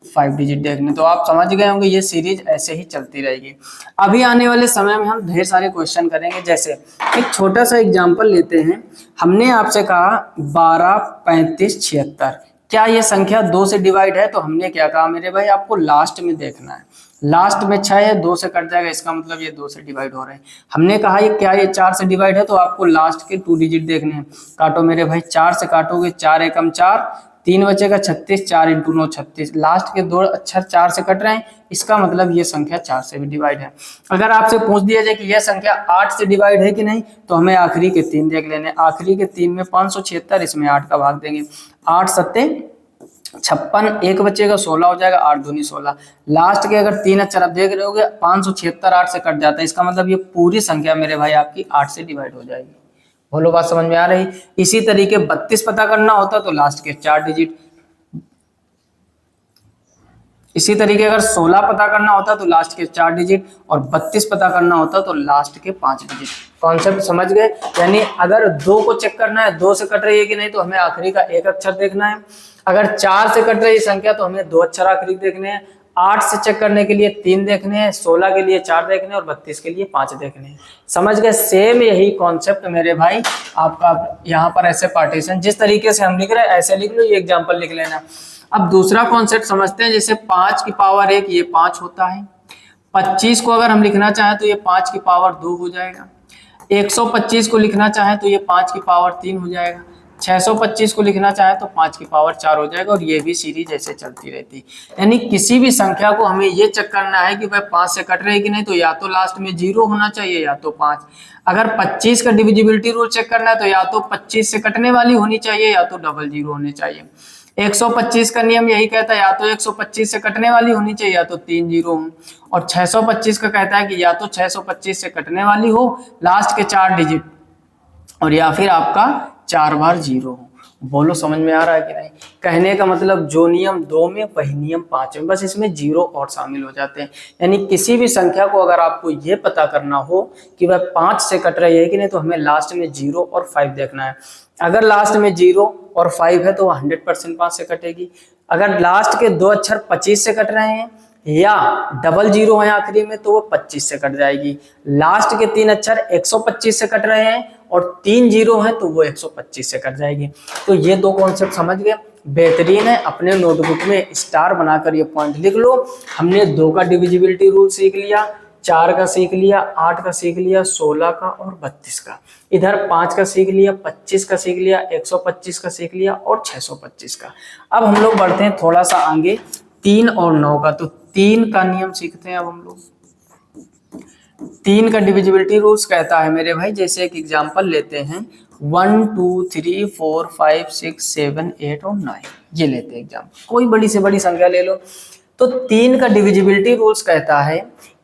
5 डिजिट देखने। तो आप समझ गए होंगे ये सीरीज ऐसे ही चलती रहेगी। अभी आने वाले समय में हम ढेर सारे क्वेश्चन करेंगे। जैसे एक छोटा सा एग्जांपल लेते हैं, हमने आपसे कहा 12 35 76, क्या ये संख्या 2 से डिवाइड है, तो हमने क्या कहा मेरे भाई, आपको लास्ट में देखना है। लास्ट में 6 है, 2 से कट जाएगा, इसका मतलब ये 2 से डिवाइड हो रहे हैं। हमने कहा ये क्या ये 4 से डिवाइड है, तो आपको लास्ट के 2 डिजिट देखने हैं। काटो मेरे भाई, 4 से काटोगे 4 एकम 4, 3 बचेगा 36, 4 इंटू 9 36, लास्ट के 2 अक्षर 4 से कट रहे हैं, इसका मतलब ये संख्या 4 से भी डिवाइड है। अगर आपसे पूछ दिया जाए कि यह संख्या 8 से डिवाइड है कि नहीं, तो हमें आखिरी के 3 देख लेने। आखिरी के 3 में 576, इसमें 8 का भाग देंगे, 8 सत्ते 56 एक बचेगा 16 हो जाएगा, 8 दूनी 16। लास्ट के अगर 3 अक्षर आप देख रहे होगे 576 8 से कट जाता है, इसका मतलब ये पूरी संख्या मेरे भाई आपकी 8 से डिवाइड हो जाएगी। बोलो बात समझ में आ रही। इसी तरीके 32 पता करना होता तो लास्ट के 4 डिजिट, इसी तरीके अगर 16 पता करना होता तो लास्ट के 4 डिजिट, और 32 पता करना होता तो लास्ट के 5 डिजिट। कॉन्सेप्ट समझ गए। यानी अगर 2 को चेक करना है 2 से कट रही है कि नहीं तो हमें आखिरी का एक अक्षर देखना है, अगर 4 से कट रही संख्या तो हमें 2 अक्षर आखिरी देखने हैं, 8 से चेक करने के लिए 3 देखने हैं, 16 के लिए 4 देखने हैं और 32 के लिए 5 देखने हैं। समझ गए। सेम यही कॉन्सेप्ट मेरे भाई आपका यहाँ पर ऐसे पार्टीशन जिस तरीके से हम लिख रहे हैं ऐसे लिख लो, ये एग्जाम्पल लिख लेना। अब दूसरा कॉन्सेप्ट समझते हैं, जैसे 5 की पावर 1 ये 5 होता है, 25 को अगर हम लिखना चाहें तो ये 5 की पावर 2 हो जाएगा, 125 को लिखना चाहें तो ये 5 की पावर 3 हो जाएगा, 625 को लिखना चाहे तो 5 की पावर 4 हो जाएगा, और ये भी सीरीज ऐसे चलती रहती। यानी किसी भी संख्या को हमें ये चेक करना है कि भाई 5 से कट रही कि नहीं, तो या तो लास्ट में 0 होना चाहिए या तो 5। अगर 25 का डिविजिबिलिटी रूल चेक करना है तो या तो 25 से कटने वाली होनी चाहिए या तो डबल 0 होने चाहिए। 125 का नियम यही कहता है या तो 125 से कटने वाली होनी चाहिए या तो 3 0 हो, और 625 का कहता है कि या तो 625 से कटने वाली हो लास्ट के 4 डिजिट, और या फिर आपका 4 बार 0 हो। बोलो समझ में आ रहा है कि नहीं। कहने का मतलब जो नियम 2 में वही नियम 5 में, बस इसमें 0 और शामिल हो जाते हैं। यानी किसी भी संख्या को अगर आपको ये पता करना हो कि वह 5 से कट रही है कि नहीं तो हमें लास्ट में 0 और 5 देखना है। अगर लास्ट में 0 और 5 है तो वह 100% 5 से कटेगी। अगर लास्ट के 2 अक्षर 25 से कट रहे हैं या डबल 0 है आखिरी में तो वो 25 से कट जाएगी। लास्ट के 3 अक्षर 125 से कट रहे हैं और 3 0 है तो वो 125 से कट जाएगी। तो ये 2 कॉन्सेप्ट समझ गए, बेहतरीन है। अपने नोटबुक में स्टार बनाकर ये पॉइंट लिख लो। हमने 2 का डिविजिबिलिटी रूल सीख लिया, 4 का सीख लिया, 8 का सीख लिया, 16 का और 32 का। इधर 5 का सीख लिया, 25 का सीख लिया, 125 का सीख लिया और 625 का। अब हम लोग बढ़ते हैं थोड़ा सा आगे 3 और 9 का। तो 3 का नियम सीखते हैं अब हम लोग। 3 का डिविजिबिलिटी रूल्स कहता है मेरे भाई, जैसे एक एग्जांपल लेते हैं 1 2 3 4 5 6 7 8 और 9, ये लेते हैं एग्जांपल। कोई बड़ी से बड़ी संख्या ले लो। तो 3 का डिविजिबिलिटी रूल्स कहता है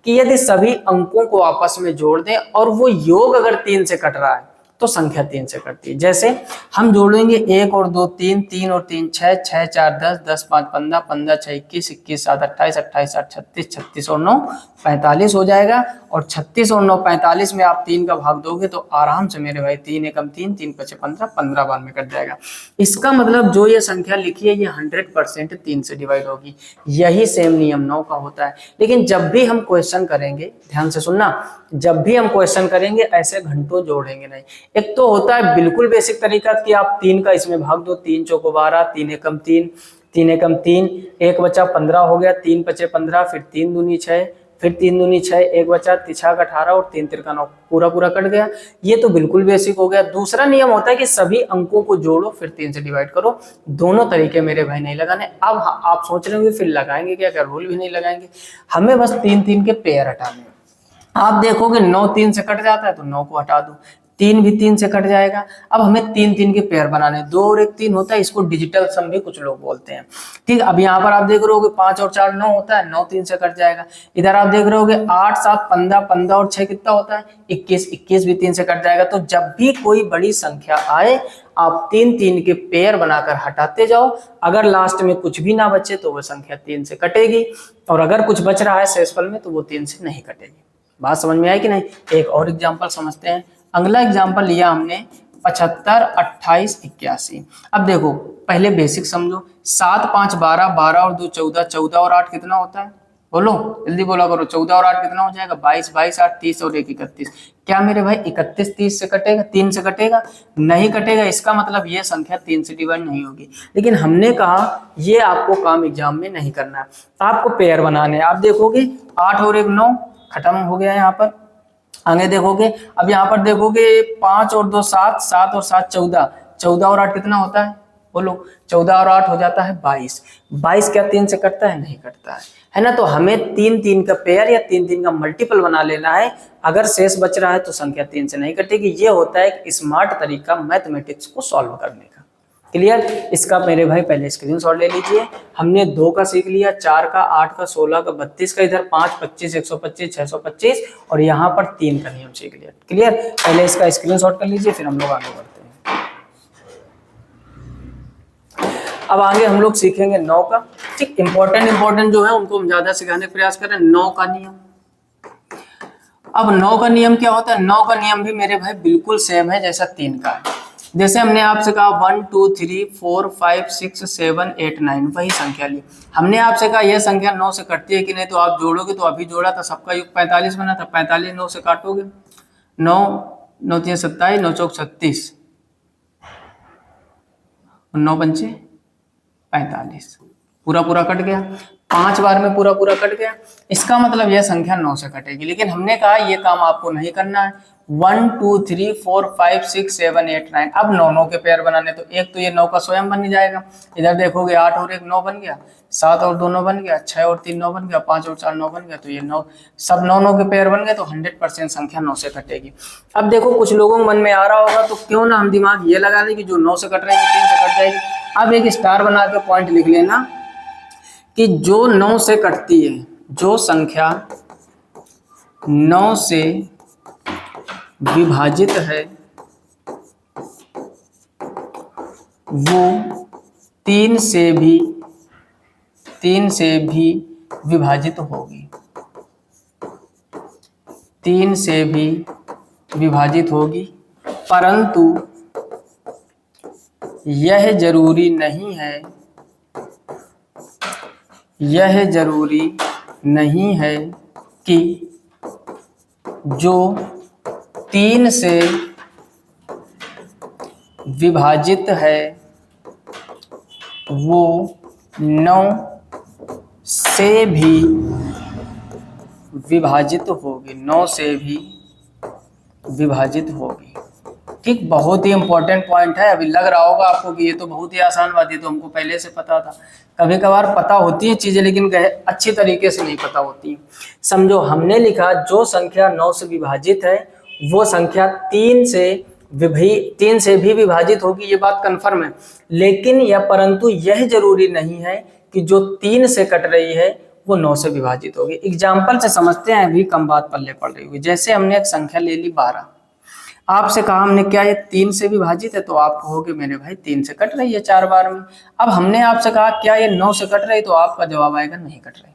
कि यदि सभी अंकों को आपस में जोड़ दें और वो योग अगर 3 से कट रहा है तो संख्या 3 से कटती है। जैसे हम जोड़ेंगे 1 और 2 3, 3 और 3 6, 6 4 10, 10 5 15, 15 6 21, 21 7 28, 28 8 36, 36 और 9 45 हो जाएगा। और 36 और 9 45 में आप 3 का भाग दोगे तो आराम से मेरे भाई 3 एकम 3, 3 पचे 15, 15 बार में कट जाएगा। इसका मतलब जो ये संख्या लिखी है ये 100% 3 से डिवाइड होगी। यही सेम नियम 9 का होता है। लेकिन जब भी हम क्वेश्चन करेंगे, ध्यान से सुनना, जब भी हम क्वेश्चन करेंगे ऐसे घंटों जोड़ेंगे नहीं। एक तो होता है बिल्कुल बेसिक तरीका कि आप 3 का इसमें भाग दो, 3 चौको 12, 3 एकम 3, 3 एकम 3, एक बचा 15 हो गया, 3 पचे 15, फिर 3 दूनी 6, फिर 3 दूनी 6, एक बचा 3 18 और 3 तिरका 9, पूरा पूरा कट गया। ये तो बिल्कुल बेसिक हो गया। दूसरा नियम होता है कि सभी अंकों को जोड़ो फिर 3 से डिवाइड करो। दोनों तरीके मेरे भाई नहीं लगाने। अब आप सोच रहे होंगे फिर लगाएंगे क्या, रूल भी नहीं लगाएंगे, हमें बस 3 3 के पेयर हटाने। आप देखोगे 9 3 से कट जाता है तो 9 को हटा दो, 3 भी 3 से कट जाएगा। अब हमें 3 3 के पेयर बनाने, 2 और 1 3 होता है, इसको डिजिटल सम भी कुछ लोग बोलते हैं। ठीक, अब यहाँ पर आप देख रहे होगे 5 और 4 9 होता है, 9 3 से कट जाएगा। इधर आप देख रहे होगे 8 7 15, 15 और 6 कितना होता है 21, 21 भी 3 से कट जाएगा। तो जब भी कोई बड़ी संख्या आए आप 3 3 के पेयर बनाकर हटाते जाओ। अगर लास्ट में कुछ भी ना बचे तो वह संख्या 3 से कटेगी, और अगर कुछ बच रहा है शेषफल में तो वो 3 से नहीं कटेगी। बात समझ में आई कि नहीं। एक और एग्जांपल समझते हैं। अगला एग्जांपल लिया हमने 75 28 81। अब देखो पहले बेसिक समझो, 7 5 12, 12 और 2 14, 14 और 8 कितना होता है, बोलो जल्दी बोला करो। 14 और 8 कितना हो जाएगा 22, 22 8 30 और 1 31। क्या मेरे भाई 31 30 से कटेगा, 3 से कटेगा? नहीं कटेगा। इसका मतलब ये संख्या 3 से डिवाइड नहीं होगी। लेकिन हमने कहा ये आपको काम एग्जाम में नहीं करना है, आपको पेयर बनाने। आप देखोगे 8 और 1 9 खत्म हो गया। यहाँ पर आगे देखोगे, अब यहाँ पर देखोगे 5 और 2 7, 7 और 7 14, 14 और 8 कितना होता है, बोलो 14 और 8 हो जाता है 22। 22 क्या 3 से कटता है? नहीं कटता है ना। तो हमें 3 3 का पेयर या 3 3 का मल्टीपल बना लेना है। अगर शेष बच रहा है तो संख्या 3 से नहीं कटेगी। ये होता है एक स्मार्ट तरीका मैथमेटिक्स को सॉल्व करने का। क्लियर। इसका मेरे भाई पहले स्क्रीनशॉट ले लीजिए। हमने 2 का सीख लिया, 4 का, 8 का, 16 का, 32 का, इधर 5, 25, 125, 625 और यहाँ पर 3 का नियम सीख लिया। क्लियर। पहले इसका स्क्रीनशॉट कर लीजिए, फिर हम लोग आगे बढ़ते हैं। अब आगे हम लोग सीखेंगे 9 का। ठीक, इंपॉर्टेंट जो है उनको हम ज्यादा सिखाने का प्रयास करें। 9 का नियम। अब 9 का नियम क्या होता है? 9 का नियम भी मेरे भाई बिल्कुल सेम है जैसा 3 का है। जैसे हमने आपसे कहा 1 2 3 4 5 6 7 8 9, वही संख्या ली। हमने आपसे कहा यह संख्या 9 से कटती है कि नहीं, तो आप जोड़ोगे। तो अभी जोड़ा था, सबका योग 45 बना था। 45 9 से काटोगे, 9 9 3 27, 9 चौक 36, 9 पंचे 45, पूरा कट गया। 5 बार में पूरा कट गया। इसका मतलब यह संख्या 9 से कटेगी। लेकिन हमने कहा यह काम आपको नहीं करना है। 1 2 3 4 5 6 7 8 9, अब 9 के पेयर बनाने। तो एक तो ये 9 का स्वयं बन जाएगा। इधर देखोगे 8 और 1 9 बन गया, 7 और 2 9 बन गया, 6 और 3 9 बन गया, 5 और 4 9 बन गया। तो ये 9 सब 9 के पेयर बन गए। तो 100% संख्या 9 से कटेगी। अब देखो कुछ लोगों के मन में आ रहा होगा तो क्यों ना हम दिमाग ये लगा लें कि जो 9 से कट रहे हैं 3 से कट जाएगी। अब एक स्टार बना के पॉइंट लिख लेना कि जो 9 से कटती है, जो संख्या 9 से विभाजित है वो 3 से भी विभाजित होगी। 3 से भी विभाजित होगी, परंतु यह जरूरी नहीं है कि जो 3 से विभाजित है वो 9 से भी विभाजित होगी। 9 से भी विभाजित होगी। ठीक, बहुत ही इंपॉर्टेंट पॉइंट है। अभी लग रहा होगा आपको कि ये तो बहुत ही आसान बात है, तो हमको पहले से पता था। कभी कभार पता होती है चीजें, लेकिन अच्छी तरीके से नहीं पता होती। समझो, हमने लिखा जो संख्या 9 से विभाजित है वो संख्या 3 से भी विभाजित होगी। ये बात कंफर्म है। लेकिन या परंतु यह जरूरी नहीं है कि जो 3 से कट रही है वो 9 से विभाजित होगी। एग्जाम्पल से समझते हैं, अभी कम बात पल्ले पड़ रही होगी। जैसे हमने एक संख्या ले ली 12, आपसे कहा हमने क्या ये 3 से विभाजित है, तो आप कहोगे मेरे भाई 3 से कट रही है 4 बार में। अब हमने आपसे कहा क्या ये 9 से कट रही, तो आपका जवाब आएगा नहीं कट रही।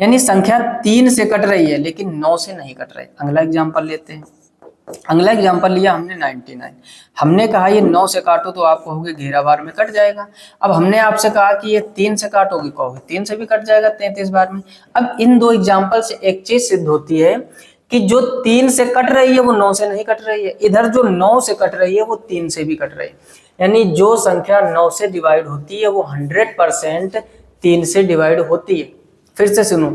यानी संख्या 3 से कट रही है लेकिन 9 से नहीं कट रही। अगला एग्जाम्पल लेते हैं। अगला एग्जाम्पल लिया हमने 99। हमने कहा ये 9 से काटो, तो आप कहोगे 11 बार में कट जाएगा। अब हमने आपसे कहा कि ये 3 से काटोगे, कहोगे 3 से भी कट जाएगा 33 बार में। अब इन दो एग्जाम्पल से एक चीज सिद्ध होती है कि जो 3 से कट रही है वो 9 से नहीं कट रही है। इधर जो 9 से कट रही है वो 3 से भी कट रही है। यानी जो संख्या 9 से डिवाइड होती है वो 100% 3 से डिवाइड होती है। फिर से सुनो,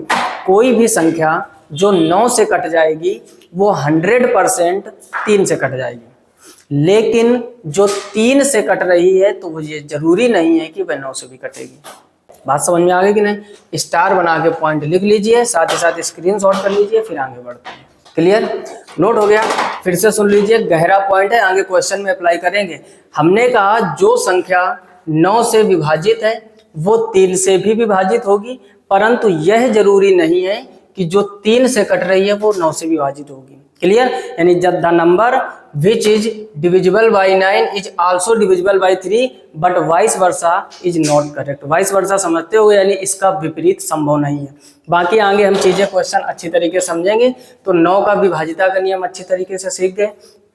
कोई भी संख्या जो 9 से कट जाएगी वो 100% 3 से कट जाएगी। लेकिन जो 3 से कट रही है तो वो ये जरूरी नहीं है कि वह 9 से भी कटेगी। बात समझ में आ गई कि नहीं? स्टार बना के पॉइंट लिख लीजिए, साथ ही साथ स्क्रीनशॉट कर लीजिए, फिर आगे बढ़ते हैं। क्लियर? नोट हो गया? फिर से सुन लीजिए, गहरा पॉइंट है, आगे क्वेश्चन में अप्लाई करेंगे। हमने कहा जो संख्या 9 से विभाजित है वो 3 से भी विभाजित होगी, परंतु यह जरूरी नहीं है कि जो 3 से कट रही है वो 9 से विभाजित होगी। क्लियर? यानी जब the number which is divisible by 9 is also divisible by 3 but vice versa is not correct. Vice versa समझते हो, यानी इसका विपरीत संभव नहीं है। बाकी आगे हम चीजें क्वेश्चन अच्छी तरीके से समझेंगे। तो 9 का विभाजिता का नियम अच्छी तरीके से सीख गए,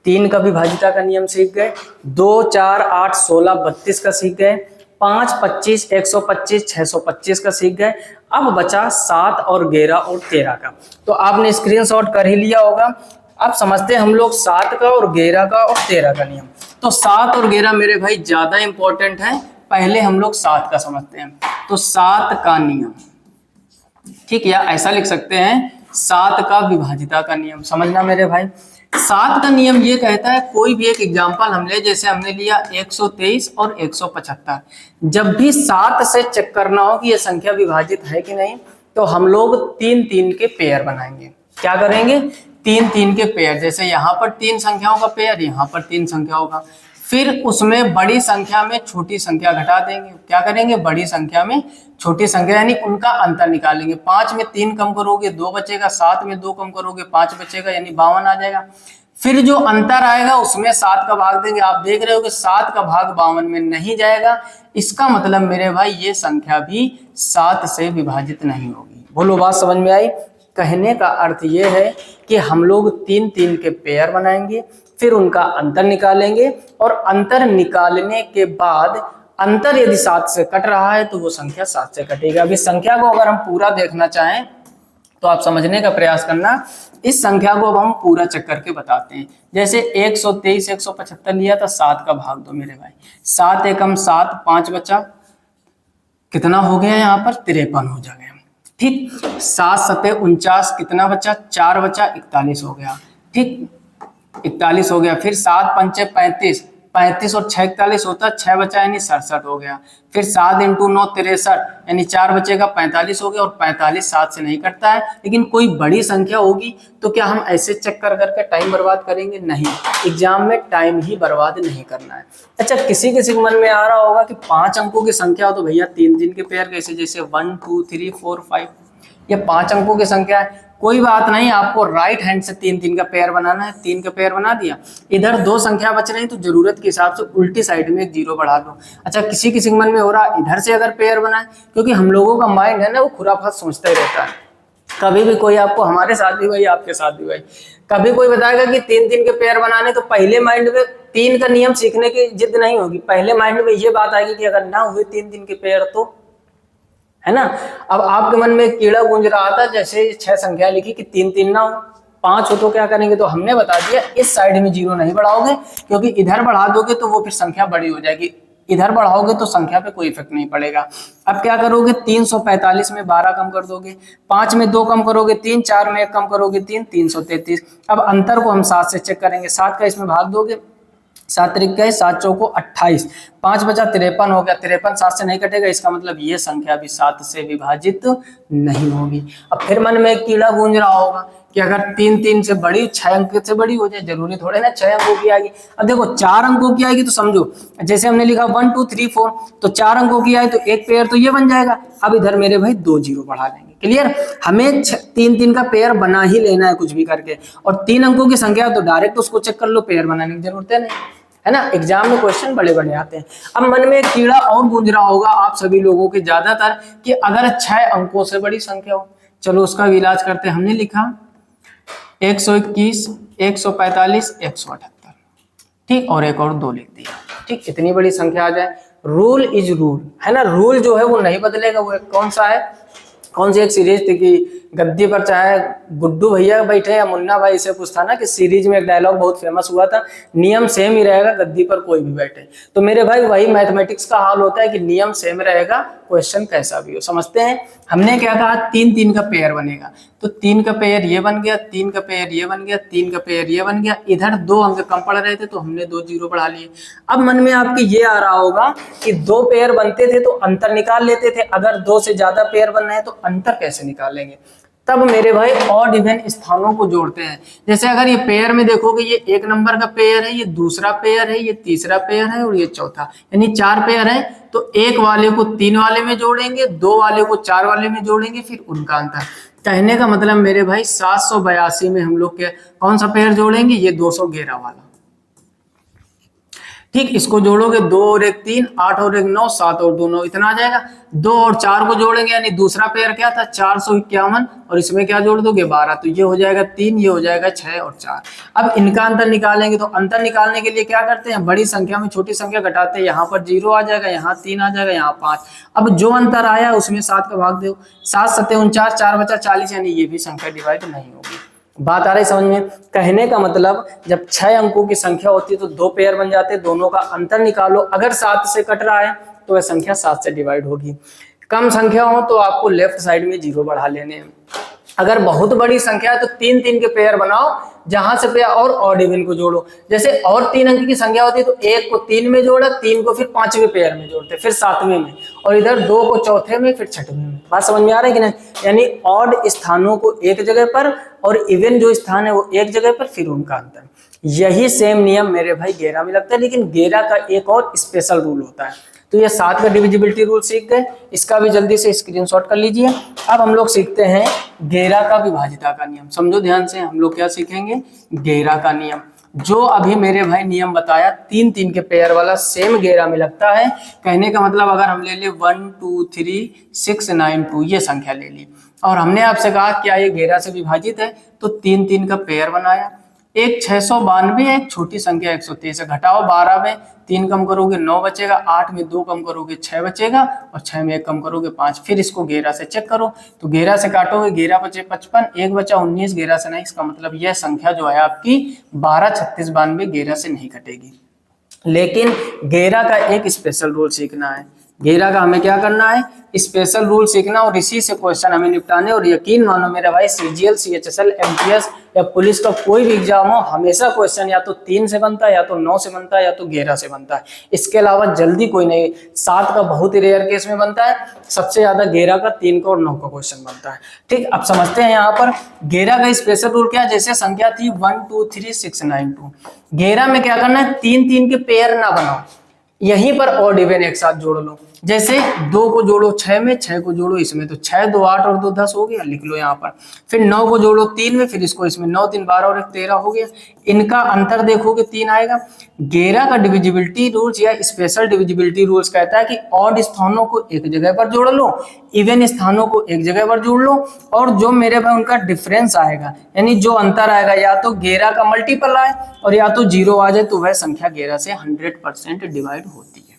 3 का विभाजिता का नियम सीख गए, 2 4 8 16 32 का सीख गए, 5 25 125 625 का सीख गए। अब बचा 7 और 11 और 13 का। तो आपने स्क्रीनशॉट कर ही लिया होगा। अब समझते हैं हम लोग 7 का और 11 का और 13 का नियम। तो 7 और 11 मेरे भाई ज्यादा इंपॉर्टेंट है। पहले हम लोग 7 का समझते हैं। तो 7 का नियम, ठीक, या ऐसा लिख सकते हैं 7 का विभाजिता का नियम। समझना मेरे भाई, 7 का नियम ये कहता है, कोई भी एक एग्जाम्पल हम ले, जैसे हमने लिया 123 और 175। जब भी 7 से चेक करना हो कि ये संख्या विभाजित है कि नहीं, तो हम लोग 3-3 के पेयर बनाएंगे। क्या करेंगे? 3-3 के पेयर। जैसे यहाँ पर 3 संख्याओं का पेयर, यहाँ पर 3 संख्याओं का, फिर उसमें बड़ी संख्या में छोटी संख्या घटा देंगे। क्या करेंगे, बड़ी संख्या में छोटी संख्या यानी उनका अंतर निकालेंगे। 5 में 3 कम करोगे 2 बचेगा, 7 में 2 कम करोगे 5 बचेगा यानी 52 आ जाएगा। फिर जो अंतर आएगा उसमें 7 का भाग देंगे। आप देख रहे हो कि 7 का भाग 52 में नहीं जाएगा, इसका मतलब मेरे भाई ये संख्या भी 7 से विभाजित नहीं होगी। बोलो बात समझ में आई। कहने का अर्थ ये है कि हम लोग 3-3 के पेयर बनाएंगे, फिर उनका अंतर निकालेंगे और अंतर निकालने के बाद अंतर यदि 7 से कट रहा है तो वो संख्या 7 से कटेगा। अभी संख्या को अगर हम पूरा देखना चाहें तो आप समझने का प्रयास करना। इस संख्या को अब हम पूरा चेक करके बताते हैं। जैसे 123 175 लिया था, 7 का भाग दो मेरे भाई। 7 एकम 7, 5 बचा, कितना हो गया यहाँ पर 53 हो जाएगा। ठीक, 7 सते 49, कितना बचा 4 बचा, 41 हो गया। ठीक, 41 हो गया। फिर 7 पंचे 35, 35 और 6 41 होता, 6 बचा यानी 67 हो गया। फिर 7 × 9 63 यानी 4 बचेगा 45 हो गया। और 45 7 से नहीं कटता है, लेकिन कोई बड़ी संख्या होगी तो क्या हम ऐसे चेक कर करके टाइम बर्बाद करेंगे? नहीं, एग्जाम में टाइम ही बर्बाद नहीं करना है। अच्छा, किसी किसी के मन में आ रहा होगा कि 5 अंकों की संख्या हो तो भैया 3-3 के पेयर कैसे, जैसे 1 2 3 4 5, ये 5 अंकों की संख्या है। कोई बात नहीं, आपको राइट हैंड से 3-3 का पेयर बनाना है। 3 का पेयर बना दिया, इधर 2 संख्या बच रही तो जरूरत के हिसाब से उल्टी साइड में एक 0 बढ़ा दो। अच्छा, किसी किसी मन में हो रहा इधर से अगर पेयर बनाए, क्योंकि हम लोगों का माइंड है ना वो खुराफात सोचता ही रहता है। कभी भी कोई आपको, हमारे साथ भी भाई, आपके साथ भी भाई, कभी कोई बताएगा कि 3-3 के पेयर बनाने, तो पहले माइंड में 3 का नियम सीखने की जिद नहीं होगी। पहले माइंड में ये बात आएगी कि अगर ना हुए 3-3 के पेयर तो, है ना। अब आपके मन में कीड़ा गूंज रहा था, जैसे 6 संख्या लिखी कि 3-3 ना हो, 5 हो तो क्या करेंगे, तो हमने बता दिया इस साइड में 0 नहीं बढ़ाओगे, क्योंकि इधर बढ़ा दोगे तो वो फिर संख्या बड़ी हो जाएगी। इधर बढ़ाओगे तो संख्या पे कोई इफेक्ट नहीं पड़ेगा। अब क्या करोगे, 345 में 12 कम कर दोगे, 5 में 2 कम करोगे 3, 4 में 1 कम करोगे 3, 333। अब अंतर को हम 7 से चेक करेंगे। 7 का इसमें भाग दोगे, 7 त्रिक गए, 7 चौको 28, 5 बचा 53 हो गया। 53 7 से नहीं कटेगा, इसका मतलब ये संख्या भी 7 से विभाजित नहीं होगी। अब फिर मन में एक कीड़ा गूंज रहा होगा कि अगर 3-3 से बड़ी 6 अंक से बड़ी हो जाए, जरूरी थोड़े ना 6 अंकों की आएगी। अब देखो 4 अंकों की आएगी तो समझो, जैसे हमने लिखा 1 2 3 4, तो 4 अंकों की आए तो एक पेयर तो ये बन जाएगा। अब इधर मेरे भाई 2 0 बढ़ा लेंगे। क्लियर, हमें 3-3 का पेयर बना ही लेना है कुछ भी करके। और 3 अंकों की संख्या तो डायरेक्ट उसको चेक कर लो, पेयर बनाने की जरूरत है नहीं, है ना। एग्जाम में क्वेश्चन बड़े बड़े आते हैं। अब मन में एक कीड़ा और गूंज रहा होगा आप सभी लोगों के ज्यादातर, कि अगर 6 अंकों से बड़ी संख्या हो, चलो उसका भी इलाज करते हैं। हमने लिखा 121 145 178, ठीक, और एक और 2 लिख दिया। ठीक, इतनी बड़ी संख्या आ जाए, रूल इज रूल, है ना। रूल जो है वो नहीं बदलेगा। वो कौन सा है, कौन सी एक सीरीज थी कि गद्दी पर चाहे गुड्डू भैया बैठे या मुन्ना भाई से पूछता ना, कि सीरीज में एक डायलॉग बहुत फेमस हुआ था, नियम सेम ही रहेगा गद्दी पर कोई भी बैठे। तो मेरे भाई वही मैथमेटिक्स का हाल होता है कि नियम सेम रहेगा, क्वेश्चन कैसा भी हो। समझते हैं, हमने क्या कहा 3-3 का पेयर बनेगा, तो 3 का पेयर ये बन गया, 3 का पेयर ये बन गया, 3 का पेयर ये बन गया। इधर 2 अंक कम पड़ रहे थे तो हमने 2 0 बढ़ा लिए। अब मन में आपके ये आ रहा होगा कि 2 पेयर बनते थे तो अंतर निकाल लेते थे, अगर 2 से ज्यादा पेयर बन रहे हैं तो अंतर कैसे निकालेंगे। तब मेरे भाई ऑड इवन स्थानों को जोड़ते हैं। जैसे अगर ये पेयर में देखोगे, ये 1 नंबर का पेयर है, ये दूसरा पेयर है, ये तीसरा पेयर है और ये चौथा, यानी 4 पेयर है। तो 1 वाले को 3 वाले में जोड़ेंगे, 2 वाले को 4 वाले में जोड़ेंगे, फिर उनका अंतर। कहने का मतलब मेरे भाई 782 में हम लोग के कौन सा पेयर जोड़ेंगे, ये 211 वाला। ठीक, इसको जोड़ोगे 2 और 1 3, 8 और 1 9, 7 और 2 9, इतना आ जाएगा। 2 और 4 को जोड़ेंगे, यानी दूसरा पेयर क्या था 451, और इसमें क्या जोड़ दोगे 12, तो ये हो जाएगा 3, ये हो जाएगा 6 और 4। अब इनका अंतर निकालेंगे, तो अंतर निकालने के लिए क्या करते हैं, बड़ी संख्या में छोटी संख्या घटाते हैं। यहाँ पर 0 आ जाएगा, यहाँ 3 आ जाएगा, यहाँ 5। अब जो अंतर आया उसमें 7 का भाग दो, 7 7 49, 4 बचा 40, यानी ये भी संख्या डिवाइड नहीं होगी। बात आ रही समझ में। कहने का मतलब जब 6 अंकों की संख्या होती है तो 2 पेयर बन जाते हैं, दोनों का अंतर निकालो, अगर 7 से कट रहा है तो वह संख्या 7 से डिवाइड होगी। कम संख्या हो तो आपको लेफ्ट साइड में 0 बढ़ा लेने हैं। अगर बहुत बड़ी संख्या है तो 3-3 के पेयर बनाओ, जहां से पेयर और ऑड इवन को जोड़ो। जैसे और 3 अंक की संख्या होती है तो 1 को 3 में जोड़ा, 3 को फिर 5वें पेयर में जोड़ते, फिर 7वें में, और इधर 2 को चौथे में, फिर 6वें में। बात समझ में आ रहा है कि नहीं। यानी ऑड स्थानों को एक जगह पर और इवन जो स्थान है वो एक जगह पर, फिर उनका अंतर। यही सेम नियम मेरे भाई गेरा में लगता है, लेकिन गेरा का एक और स्पेशल रूल होता है। तो ये 7 का डिविजिबिलिटी रूल सीख गए, इसका भी जल्दी से स्क्रीनशॉट कर लीजिए। अब हम लोग सीखते हैं गेरा का विभाजिता का नियम। समझो ध्यान से, हम लोग क्या सीखेंगे, गेरा का नियम। जो अभी मेरे भाई नियम बताया 3-3 के पेयर वाला सेम गेरा में लगता है। कहने का मतलब अगर हम ले ले 1 2 3 6 9 2 ये संख्या ले ली और हमने आपसे कहा क्या ये गेरा से विभाजित है, तो 3-3 का पेयर बनाया। एक 692 है, एक छोटी संख्या 123 है, घटाओ 12 में 3 कम करोगे 9 बचेगा, 8 में 2 कम करोगे 6 बचेगा और 6 में 1 कम करोगे 5। फिर इसको गेरा से चेक करो, तो गेरा से काटोगे, गेरा बचे 55, 1 बचा 19, गेरा से नहीं। इसका मतलब यह संख्या जो है आपकी 12 36 92 गेरा से नहीं कटेगी। लेकिन गेरा का एक स्पेशल रूल सीखना है। गेरा का हमें क्या करना है, स्पेशल रूल सीखना और इसी से क्वेश्चन हमें निपटाने। और यकीन मानो मेरे भाई, सीजीएल, सीएचएसएल, एमटीएस या पुलिस का कोई भी एग्जाम हो, हमेशा क्वेश्चन या तो 3 से बनता है, या तो 9 से बनता है, या तो 11 से बनता है। इसके अलावा जल्दी कोई नहीं। 7 का बहुत ही रेयर केस में बनता है, सबसे ज्यादा 11 का, 3 का और 9 का क्वेश्चन बनता है। ठीक, अब समझते हैं यहाँ पर गेरा का स्पेशल रूल क्या है। जैसे संख्या थी 1 2 3 6 9 2, गेरा में क्या करना है, 3-3 के पेयर ना बनाओ, यहीं पर ऑड इवन एक साथ जोड़ लो। जैसे 2 को जोड़ो 6 में, 6 को जोड़ो इसमें, तो 6 2 8 और 2 10 हो गया, लिख लो यहाँ पर। फिर 9 को जोड़ो 3 में, फिर इसको इसमें, 9 3 12 और 1 13 हो गया। इनका अंतर देखोगे 3 आएगा। गेरा का डिविजिबिलिटी रूल्स या स्पेशल डिविजिबिलिटी रूल्स कहता है कि ऑड स्थानों को एक जगह पर जोड़ लो, इवन स्थानों को एक जगह पर जोड़ लो, और जो मेरे भाई उनका डिफरेंस आएगा, यानी जो अंतर आएगा, या तो गेरा का मल्टीपल आए और या तो 0 आ जाए, तो वह संख्या गेरा से 100% डिवाइड होती है।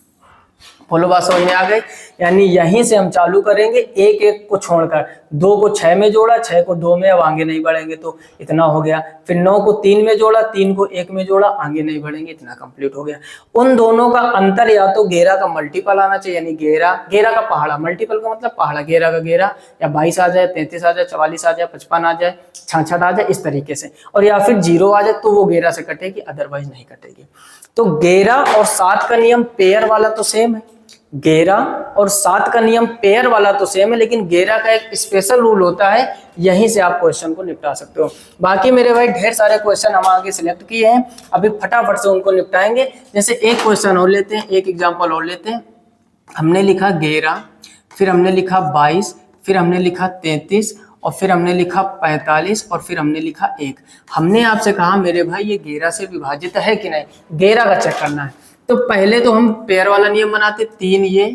बोलो बात समझ में आ गई। यानी यहीं से हम चालू करेंगे, एक एक को छोड़कर। 2 को 6 में जोड़ा, 6 को 2 में, अब आगे नहीं बढ़ेंगे, तो इतना हो गया। फिर 9 को 3 में जोड़ा, 3 को 1 में जोड़ा, आगे नहीं बढ़ेंगे, इतना कंप्लीट हो गया। उन दोनों का अंतर या तो गेरा का मल्टीपल आना चाहिए, यानी गेरा का पहाड़ा, मल्टीपल का मतलब पहाड़ा, गेरा का गेरा, या 22 आ जाए, 33 आ जाए, 44 आ जाए, 55 आ जाए, 66 आ जाए, इस तरीके से। और या फिर 0 आ जाए तो वो गेरा से कटेगी, अदरवाइज नहीं कटेगी। तो गेरा और 7 का नियम पेयर वाला तो सेम है, गेरा और 7 का नियम पेयर वाला तो सेम है, लेकिन गेरा का एक स्पेशल रूल होता है। यहीं से आप क्वेश्चन को निपटा सकते हो। बाकी मेरे भाई ढेर सारे क्वेश्चन हम आगे सिलेक्ट किए हैं, अभी फटाफट से उनको निपटाएंगे। जैसे एक क्वेश्चन और लेते हैं, एक एग्जांपल और लेते हैं। हमने लिखा गेरा, फिर हमने लिखा 22, फिर हमने लिखा 33, और फिर हमने लिखा 45, और फिर हमने लिखा 1। हमने आपसे कहा मेरे भाई ये गेरा से विभाजित है कि नहीं, गेरा का चेक करना है। तो पहले तो हम पेयर वाला नियम बनाते, 3 ये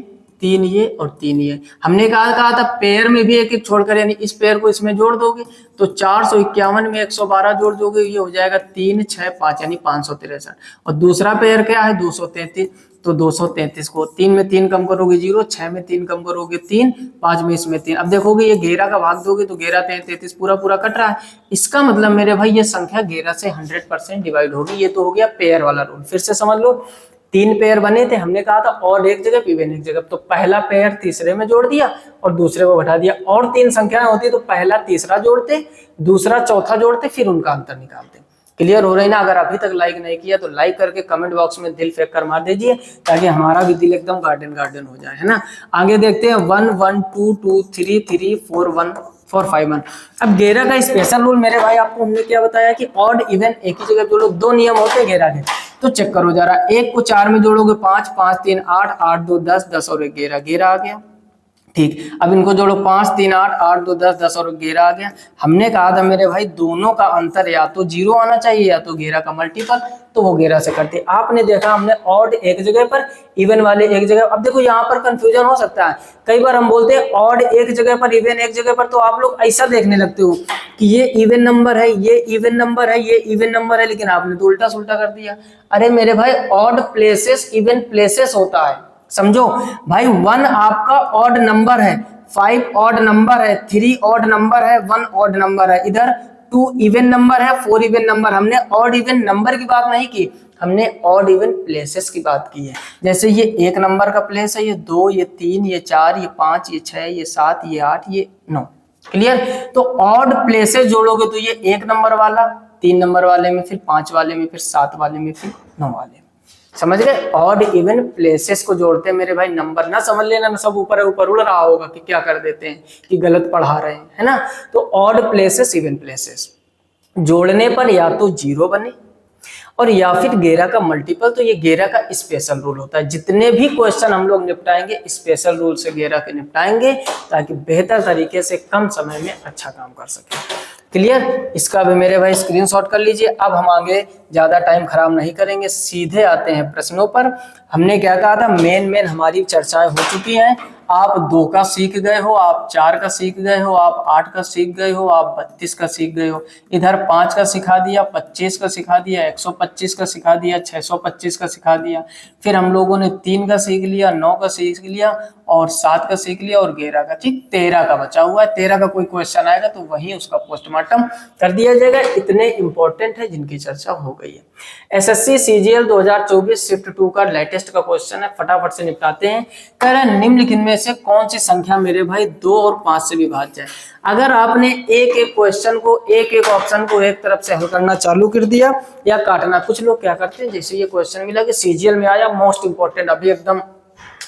3 ये और 3 ये। हमने कहा था पेयर में भी एक एक छोड़कर, यानी इस पेयर को इसमें जोड़ दोगे तो 451 में 112 जोड़ दोगे, ये हो जाएगा 3 6 5 यानी 563। और दूसरा पेयर क्या है 233, तो 233 को 3 में 3 कम करोगे 0, 6 में 3 कम करोगे 3, 5 में इसमें 3। अब देखोगे ये गेरा का भाग दोगे तो गेरा 33 पूरा पूरा कट रहा है। इसका मतलब मेरे भाई ये संख्या गेरा से 100% डिवाइड होगी। ये तो हो गया पेयर वाला रूल। फिर से समझ लो, 3 पेयर बने थे, हमने कहा था ऑड एक जगह इवन एक जगह, तो पहला पेयर तीसरे में जोड़ दिया और दूसरे को घटा दिया। और 3 संख्याएं होती तो पहला तीसरा जोड़ते, दूसरा चौथा जोड़ते, फिर उनका अंतर निकालते। क्लियर हो रही ना। अगर अभी तक लाइक नहीं किया तो लाइक करके कमेंट बॉक्स में दिल फेंक कर मार दीजिए, ताकि हमारा भी दिल एकदम गार्डन गार्डन हो जाए, है ना। आगे देखते हैं 1 1 2 2 3 3 4 1 4 5 1। अब गेरा का स्पेशल रूल मेरे भाई आपको हमने क्या बताया कि ऑड इवन एक ही जगह जोड़ो। 2 नियम होते हैं गेरा के, तो चेक करो जरा। 1 को 4 में जोड़ोगे 5, 5 3 8, 8 2 10, 10 और 1 11, 11 आ गया। ठीक, अब इनको जोड़ो 5 3 8, 8 2 10, 10 और 11 आ गया। हमने कहा था मेरे भाई दोनों का अंतर या तो 0 आना चाहिए या तो गेरा का मल्टीपल, तो वो गेरा से करते। आपने देखा हमने ऑड एक जगह पर, इवन वाले एक जगह। अब देखो यहाँ पर कंफ्यूजन हो सकता है, कई बार हम बोलते हैं ऑड एक जगह पर, इवन एक जगह पर, तो आप लोग ऐसा देखने लगते हो कि ये इवन नंबर है, ये इवन नंबर है, ये इवन नंबर है, लेकिन आपने तो उल्टा सुल्टा कर दिया। अरे मेरे भाई ऑड प्लेसेस इवन प्लेसेस होता है, समझो भाई। 1 आपका ऑड नंबर है, 5 ऑड नंबर है, 3 ऑड नंबर है, 1 ऑड नंबर है, इधर 2 इवन नंबर है, 4 इवन नंबर। हमने ऑड इवन नंबर की बात नहीं की, हमने ऑड इवन प्लेसेस की बात की है। जैसे ये 1 नंबर का प्लेस है, ये 2, ये 3, ये 4, ये 5, ये 6, ये 7, ये 8, ये 9। क्लियर। तो ऑड प्लेसेस जोड़ोगे तो ये 1 नंबर वाला, 3 नंबर वाले में, फिर 5 वाले में, फिर 7 वाले में, फिर 9 वाले में। समझ गए। ऑड इवन प्लेसेस को जोड़ते हैं मेरे भाई। नंबर ना समझ लेना सब ऊपर ऊपर उड़ रहा होगा कि क्या कर देते हैं कि गलत पढ़ा रहे हैं, है ना। तो ऑड प्लेसेस इवन प्लेसेस जोड़ने पर या तो 0 बने और या फिर 11 का मल्टीपल, तो ये 11 का स्पेशल रूल होता है। जितने भी क्वेश्चन हम लोग निपटाएंगे स्पेशल रूल से 11 के निपटाएंगे, ताकि बेहतर तरीके से कम समय में अच्छा काम कर सकें। क्लियर? इसका भी मेरे भाई स्क्रीनशॉट कर लीजिए। अब हम आगे ज्यादा टाइम खराब नहीं करेंगे, सीधे आते हैं प्रश्नों पर। हमने क्या कहा था, मेन हमारी चर्चाएं हो चुकी हैं। आप 2 का सीख गए हो, आप 4 का सीख गए हो, आप 8 का सीख गए हो, आप 32 का सीख गए हो। इधर 5 का सिखा दिया, 25 का सिखा दिया, 125 का सिखा दिया, 625 का सिखा दिया। फिर हम लोगों ने 3 का सीख लिया, 9 का सीख लिया और 7 का सीख लिया और 11 का। ठीक, 13 का बचा हुआ है। 13 का कोई क्वेश्चन आएगा तो वही उसका पोस्टमार्टम कर दिया जाएगा। इतने इंपॉर्टेंट है जिनकी चर्चा हो गई है। एसएससी सीजीएल 2024 शिफ्ट 2 का लेटेस्ट का क्वेश्चन है, फटाफट से निपटाते हैं। कह रहे हैं निम्नलिखित में से कौन सी संख्या मेरे भाई 2 और 5 से विभाज्य है। अगर आपने एक एक क्वेश्चन को, एक एक ऑप्शन को एक तरफ से हल करना चालू कर दिया या काटना, कुछ लोग क्या करते हैं, जैसे ये क्वेश्चन मिला कि सीजीएल में आया मोस्ट इंपॉर्टेंट, अभी एकदम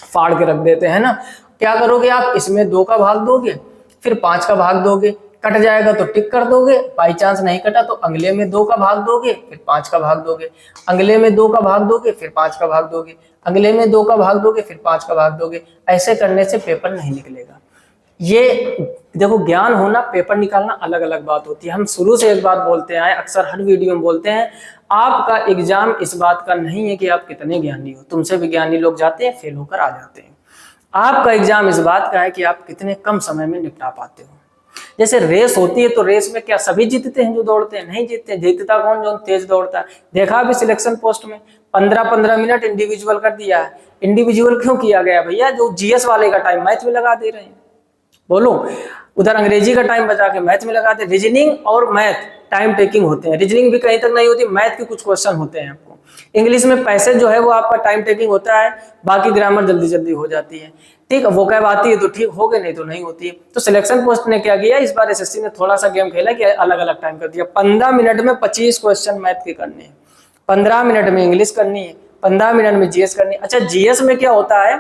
फाड़ के रख देते हैं ना। क्या करोगे आप, इसमें 2 का भाग दोगे, फिर 5 का भाग दोगे, कट जाएगा तो टिक कर दोगे, बाई चांस नहीं कटा तो अगले में 2 का भाग दोगे, फिर 5 का भाग दोगे, अगले में 2 का भाग दोगे, फिर 5 का भाग दोगे, अगले में 2 का भाग दोगे, फिर 5 का भाग दोगे। ऐसे करने से पेपर नहीं निकलेगा। ये देखो, ज्ञान होना, पेपर निकालना अलग अलग बात होती है। हम शुरू से एक बात बोलते आए, अक्सर हर वीडियो में बोलते हैं, आपका एग्जाम इस बात का नहीं है कि आप कितने ज्ञानी हो। तुमसे भी ज्ञानी लोग जाते हैं, फेल होकर आ जाते हैं। आपका एग्जाम इस बात का है कि आप कितने कम समय में निपटा पाते हो। जैसे रेस होती है तो रेस में क्या सभी जीतते हैं जो दौड़ते हैं? नहीं जीतते। जीतता कौन? जो तेज दौड़ता है। देखा अभी सिलेक्शन पोस्ट में 15-15 मिनट इंडिविजुअल कर दिया है। इंडिविजुअल क्यों किया गया भैया? जो जीएस वाले का टाइम मैथ में लगा दे रहे हैं। बोलो, उधर अंग्रेजी का टाइम बचा के मैथ में लगा दे। रीजनिंग और मैथ टाइम टेकिंग होते हैं। रीजनिंग भी कहीं तक नहीं होती, मैथ के कुछ क्वेश्चन होते हैं आपको। इंग्लिश में पैसेज जो है वो आपका टाइम टेकिंग होता है, बाकी ग्रामर जल्दी जल्दी हो जाती है। ठीक, वो कह आती है तो ठीक हो गए, नहीं तो नहीं होती है। तो सिलेक्शन पोस्ट ने क्या किया इस बार, एसएससी ने थोड़ा सा गेम खेला कि अलग अलग टाइम कर दिया। 15 मिनट में 25 क्वेश्चन मैथ के करने हैं, 15 मिनट में इंग्लिश करनी है, 15 मिनट में जीएस करनी है। अच्छा, जीएस में क्या होता है,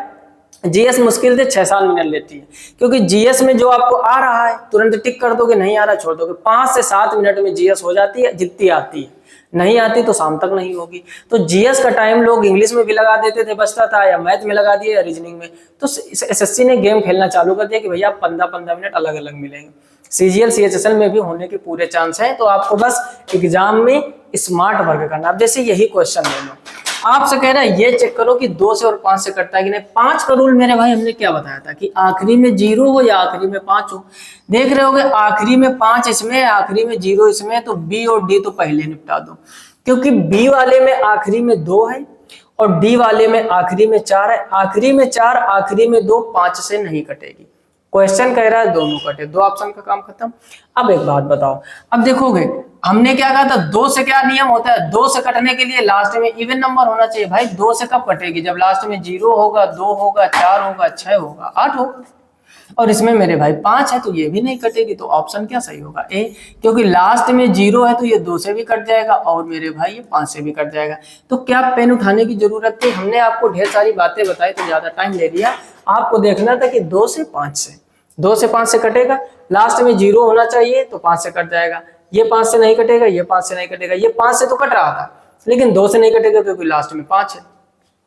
जीएस मुश्किल से 6-7 मिनट लेती है, क्योंकि जीएस में जो आपको आ रहा है तुरंत टिक कर दोगे, नहीं आ रहा छोड़ दोगे। 5 से 7 मिनट में जीएस हो जाती है, जितनी आती है। नहीं आती तो शाम तक नहीं होगी। तो जीएस का टाइम लोग इंग्लिश में भी लगा देते थे, बचता था, या मैथ में लगा दिया या रीजनिंग में। तो एसएससी ने गेम खेलना चालू कर दिया कि भैया 15-15 मिनट अलग अलग मिलेंगे। सीजीएल सीएचएसएल में भी होने के पूरे चांस है। तो आपको बस एग्जाम में स्मार्ट वर्क करना। अब जैसे यही क्वेश्चन ले लो, आपसे कह रहा है ये चेक करो कि 2 से और 5 से कटता है कि नहीं। 5 का रूल मेरे भाई हमने क्या बताया था कि आखिरी में 0 हो या आखिरी में 5 हो। देख रहे होगे, आखिरी में 5 इसमें, आखिरी में 0 इसमें, तो बी और डी तो पहले निपटा दो, क्योंकि बी वाले में आखिरी में 2 है और डी वाले में आखिरी में 4 है। आखिरी में 4, आखिरी में 2, 5 से नहीं कटेगी। क्वेश्चन कह रहा है दोनों कटे, 2 ऑप्शन का काम खत्म। अब एक बात बताओ, अब देखोगे हमने क्या कहा था, 2 से क्या नियम होता है, 2 से कटने के लिए लास्ट में इवन नंबर होना चाहिए। भाई 2 से कब कटेगी? जब लास्ट में 0 होगा, 2 होगा, 4 होगा, 6 होगा, 8 होगा। और इसमें मेरे भाई 5 है तो ये भी नहीं कटेगी। तो ऑप्शन क्या सही होगा? ए, क्योंकि लास्ट में 0 है तो ये 2 से भी कट जाएगा और मेरे भाई ये 5 से भी कट जाएगा। तो क्या पेन उठाने की जरूरत थी? हमने आपको ढेर सारी बातें बताई तो ज्यादा टाइम ले लिया। आपको देखना था कि 2 से 5 से कटेगा, लास्ट में 0 होना चाहिए तो 5 से कट जाएगा। ये 5 से नहीं कटेगा, ये 5 से नहीं कटेगा, ये 5 से तो कट रहा था लेकिन 2 से नहीं कटेगा क्योंकि लास्ट में 5 है।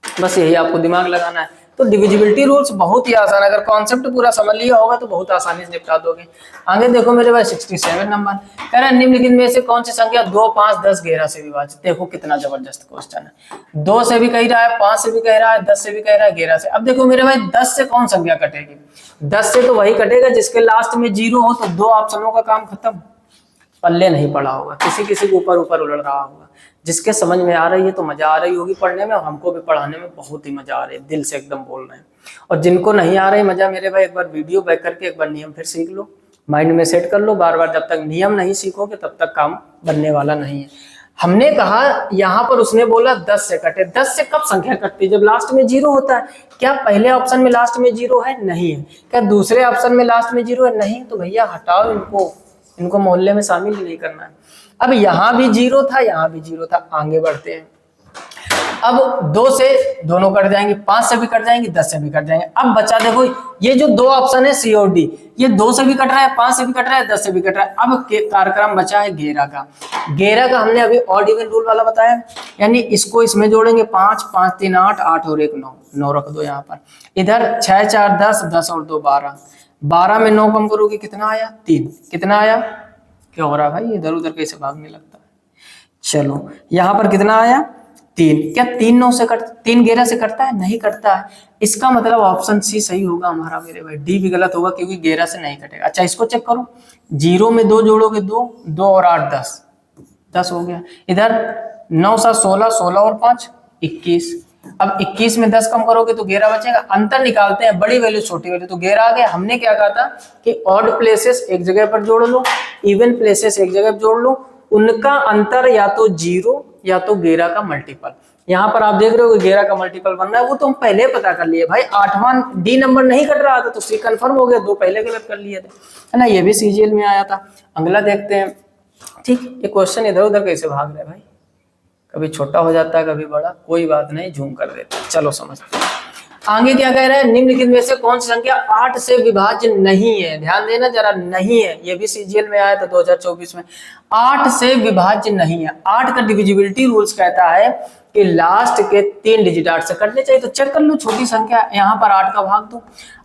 बस यही आपको दिमाग लगाना है। तो डिविजिबिलिटी रूल्स बहुत ही आसान, अगर कॉन्सेप्ट पूरा समझ लिया होगा तो बहुत आसानी से निपटा दोगे। आगे देखो मेरे भाई 67 नंबर कह रहा है निम्नलिखित में से कौन सी संख्या 2, 5, 10, 11 से विभाजित। देखो कितना जबरदस्त क्वेश्चन है। 2 से भी कह रहा है, 5 से भी कह रहा है, 10 से भी कह रहा है, 11 से। अब देखो मेरे भाई 10 से कौन संख्या कटेगी? 10 से तो वही कटेगा जिसके लास्ट में 0 हो। तो 2 ऑप्शनों का काम खत्म। पल्ले नहीं पड़ा होगा, किसी किसी के ऊपर ऊपर उलट रहा होगा। जिसके समझ में आ रही है तो मजा आ रही होगी पढ़ने में, और हमको भी पढ़ाने में बहुत ही मजा आ रही है, दिल से एकदम बोल रहे हैं। और जिनको नहीं आ रही मजा मेरे भाई, एक बार वीडियो बैक करके एक बार नियम फिर सीख लो, माइंड में सेट कर लो। बार बार जब तक नियम नहीं सीखोगे तब तक काम बनने वाला नहीं है। हमने कहा यहाँ पर उसने बोला 10 से कटे। 10 से कब संख्या कटती है? जब लास्ट में 0 होता है। क्या पहले ऑप्शन में लास्ट में 0 है? नहीं है। क्या दूसरे ऑप्शन में लास्ट में 0 है? नहीं। तो भैया हटाओ इनको मोहल्ले में शामिल ही नहीं करना है। अब यहाँ भी 0 था, यहाँ भी 0 था। आगे बढ़ते हैं। अब 2 से दोनों कट जाएंगे, 5 से भी कट जाएंगे, 10 से भी कट जाएंगे। अब बचा देखो ये जो 2 ऑप्शन है सी और डी, ये 2 से भी कट रहा है, 5 से भी कट रहा है, 10 से भी कट रहा है। अब कार्यक्रम बचा है घेरा का। घेरा का हमने अभी ऑड इवन रूल वाला बताया, यानी इसको इसमें जोड़ेंगे 5, 5 3 8, 8 और 1 9, 9 रख दो यहाँ पर। इधर 6 4 10, 10 और 2 12, 12 में 9 कम करोगे कितना आया 3, कितना आया, क्या हो रहा है भाई इधर उधर कैसे भागने लगता है। चलो यहाँ पर कितना आया 3, क्या 3 9 से कट 3 11 से कटता है, नहीं कटता है। इसका मतलब ऑप्शन सी सही होगा हमारा मेरे भाई, डी भी गलत होगा क्योंकि 11 से नहीं कटेगा। अच्छा इसको चेक करो, 0 में 2 जोड़ोगे 2, 2 और 8 10, 10 हो गया। इधर 9 7 16, 16 और 5 21। अब 21 में 10 कम करोगे तो 11 बचेगा। अंतर निकालते हैं, बड़ी वैल्यू छोटी वैल्यू, तो 11 आ गया। हमने क्या कहा था कि ऑड प्लेसेस एक जगह पर जोड़ लो, इवन प्लेसेस एक जगह पर जोड़ लो, उनका अंतर या तो 0 या तो 11 का मल्टीपल। यहाँ पर आप देख रहे हो 11 का मल्टीपल बन रहा है, वो तो हम पहले पता कर लिए भाई। 8वां डी नंबर नहीं कट रहा था तो सी कंफर्म हो गया, 2 पहले गलत कर लिए थे, है ना। ये भी सीजीएल में आया था। अगला देखते हैं। ठीक, ये क्वेश्चन इधर उधर कैसे भाग रहे भाई, कभी छोटा हो जाता है कभी बड़ा, कोई बात नहीं, झूम कर देते हैं। चलो समझते हैं आगे क्या कह रहे हैं। निम्नलिखित में से कौन सी संख्या 8 से विभाज्य नहीं है, ध्यान देना जरा, नहीं है। ये भी सीजीएल में आया था 2024 में। 8 से विभाज्य नहीं है। 8 का डिविजिबिलिटी रूल्स कहता है कि लास्ट के 3 डिजिट 8 से कटने चाहिए। तो चेक कर लो, छोटी संख्या यहाँ पर 8 का भाग दो,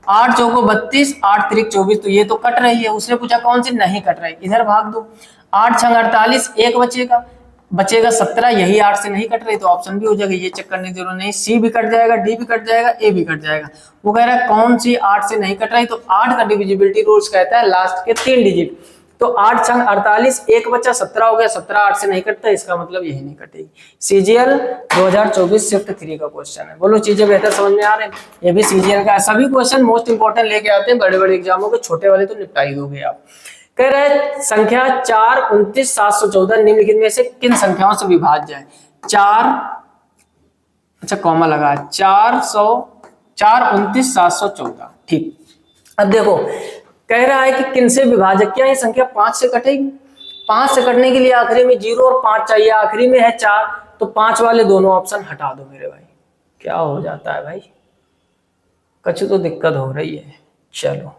8 चौको 32, 8 त्रिक 24, तो ये तो कट रही है। उसने पूछा कौन सी नहीं कट रही, इधर भाग दो। 8 छंग 48, 1 बचेगा 17, यही 8 से नहीं कट रही तो ऑप्शन भी हो जाएगा, ये चेक करने की जरूरत नहीं। सी भी कट जाएगा, डी भी कट जाएगा, ए भी कट जाएगा। वो कह रहा है कौन सी 8 से नहीं कट रही, तो 8 का डिविजिबिलिटी रूल्स कहता है लास्ट के 3 डिजिट। तो 8 छंग 48, 1 बचा 17 हो गया, 17 8 से नहीं कटता, इसका मतलब यही नहीं कटेगी। सीजीएल 2024 शिफ्ट 3 का क्वेश्चन है। बोलो चीजें बेहतर समझ में आ रहे हैं। ये भी सीजीएल का है। सभी क्वेश्चन मोस्ट इंपोर्टेंट लेके आते हैं बड़े बड़े एग्जामों के, छोटे वाले तो निपटाई दोगे आप। कह रहे हैं संख्या 4 29 714 निम्नलिखित में से किन संख्याओं से विभाज्य है। 4, अच्छा कॉमा लगा, 4 29 714। ठीक, अब देखो कह रहा है कि किन से विभाजक, क्या ये संख्या 5 से कटेगी। 5 से कटने के लिए आखिरी में 0 और 5 चाहिए, आखिरी में है 4, तो 5 वाले दोनों ऑप्शन हटा दो मेरे भाई। क्या हो जाता है भाई, कुछ तो दिक्कत हो रही है। चलो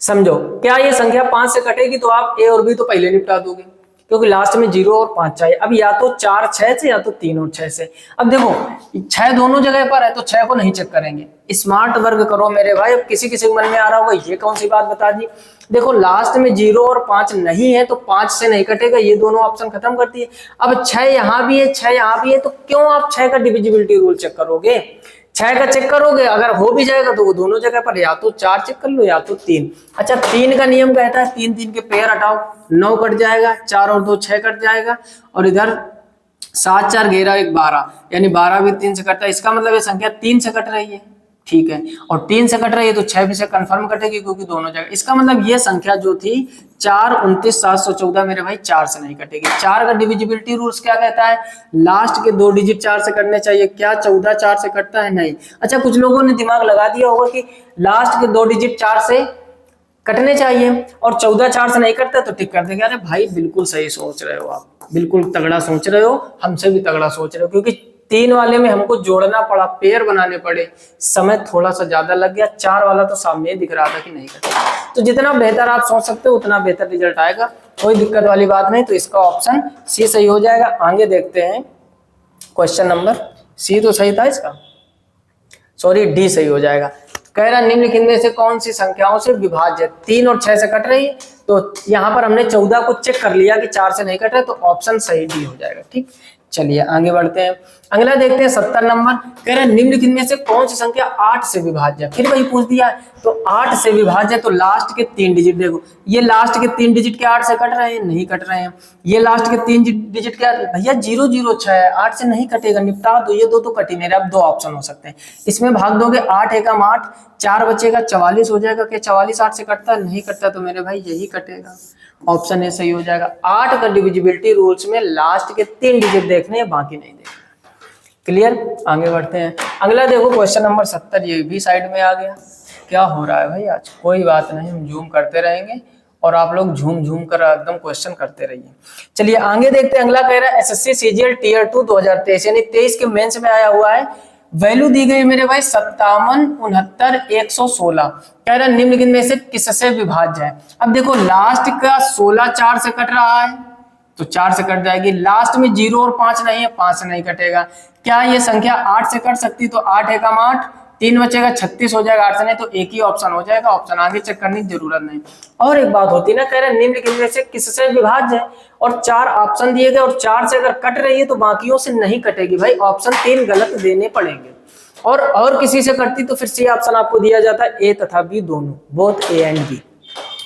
समझो, क्या ये संख्या 5 से कटेगी तो आप ए और बी तो पहले निपटा दोगे क्योंकि लास्ट में 0 और 5 चाहिए। अब या तो 4 6 से या तो 3 और 6 से। अब देखो 6 दोनों जगह पर है तो 6 को नहीं चेक करेंगे, स्मार्ट वर्क करो मेरे भाई। अब किसी किसी के मन में आ रहा होगा ये कौन सी बात बता दी। देखो लास्ट में 0 और 5 नहीं है तो 5 से नहीं कटेगा, ये दोनों ऑप्शन खत्म करती है। अब 6 यहाँ भी है, 6 यहाँ भी है, तो क्यों आप 6 का डिविजिबिलिटी रूल चेक करोगे। 6 का चेक करोगे, अगर हो भी जाएगा तो वो दोनों जगह पर या तो 4 चेक कर लो या तो 3। अच्छा 3 का नियम कहता है 3 3 के पेयर हटाओ, 9 कट जाएगा, 4 और 2 6 कट जाएगा, और इधर 7 4 11 1 12, यानी 12 भी 3 से कटता है। इसका मतलब ये संख्या 3 से कट रही है, ठीक है, और 3 से कट रही है तो 6 भी से कंफर्म कटेगी क्योंकि दोनों जगह। इसका मतलब ये संख्या जो थी 4 29 714 मेरे भाई 4 से नहीं कटेगी। 4 का डिविजिबिलिटी रूल्स क्या कहता है, लास्ट के 2 डिजिट 4 से कटने चाहिए। क्या 14 4 से कटता है, नहीं। अच्छा कुछ लोगों ने दिमाग लगा दिया होगा कि लास्ट के 2 डिजिट 4 से कटने चाहिए और 14 4 से नहीं कटता तो टिक कर देंगे। अरे भाई बिल्कुल सही सोच रहे हो आप, बिल्कुल तगड़ा सोच रहे हो, हमसे भी तगड़ा सोच रहे हो, क्योंकि 3 वाले में हमको जोड़ना पड़ा, पेयर बनाने पड़े, समय थोड़ा सा ज्यादा लग गया। 4 वाला तो सामने दिख रहा था कि नहीं कटेगा। तो जितना बेहतर आप सोच सकते हो उतना बेहतर रिजल्ट आएगा, कोई दिक्कत वाली बात नहीं। तो इसका ऑप्शन सी सही हो जाएगा। आगे देखते हैं क्वेश्चन नंबर, सी तो सही था इसका, सॉरी डी सही हो जाएगा। कह रहा निम्नलिखित में से कौन सी संख्याओं से विभाज्य, 3 और 6 से कट रही है, तो यहाँ पर हमने 14 को चेक कर लिया कि 4 से नहीं कट रहे, तो ऑप्शन सही डी हो जाएगा। ठीक, चलिए आगे बढ़ते हैं। अगला देखते हैं 70 नंबर। कह रहे हैं निम्नलिखित में से कौन सी संख्या 8 से विभाज्य, फिर वही पूछ दिया है। तो 8 से विभाज्य तो लास्ट के 3 डिजिट देखो, ये लास्ट के 3 डिजिट के 8 से कट रहे हैं, नहीं कट रहे हैं। ये लास्ट के 3 डिजिट के भैया 0 0 6 है, 8 से नहीं कटेगा, निपटा दो। ये 2 तो कट ही नहीं रहे। अब 2 ऑप्शन हो सकते हैं, इसमें भाग दोगे 8 एकम 8, 4 बचेगा 44 हो जाएगा। क्या 44 8 से कटता है, नहीं कटता, तो मेरे भाई यही कटेगा, ऑप्शन ए सही हो जाएगा। 8 का डिविजिबिलिटी रूल्स में लास्ट के 3 डिजिट देखने हैं, बाकी नहीं देखने। क्लियर, आगे बढ़ते हैं। अगला देखो क्वेश्चन नंबर 70, ये भी साइड में आ गया। क्या हो रहा है भाई आज, कोई बात नहीं, हम जूम करते रहेंगे और आप लोग झूम झूम कर एकदम क्वेश्चन करते रहिए। चलिए आगे देखते हैं। अगला कह रहा है एसएससी सीजीएल टीयर 2 2023 यानी 23 के मेंस में आया हुआ है। वैल्यू दी गई मेरे भाई 57, 69, 116। कह रहा है निम्नलिखित में से किससे विभाज्य है। अब देखो लास्ट का 16 4 से कट रहा है तो 4 से कट जाएगी। लास्ट में 0 और 5 नहीं है, 5 से नहीं कटेगा। क्या ये संख्या 8 से कट सकती? तो 8 एकम 8, 3 बचेगा 36 हो जाएगा। 8 से नहीं तो एक ही ऑप्शन हो जाएगा। ऑप्शन आगे चेक करने की जरूरत नहीं। और एक बात होती है ना, कह रहे निम्नलिखित में से किससे विभाज्य है और 4 ऑप्शन दिए गए और 4 से अगर कट रही है तो बाकियों से नहीं कटेगी भाई। ऑप्शन 3 गलत देने पड़ेंगे। और किसी से कटती तो फिर सी ऑप्शन आपको दिया जाता है ए तथा बी दोनों, both A and B.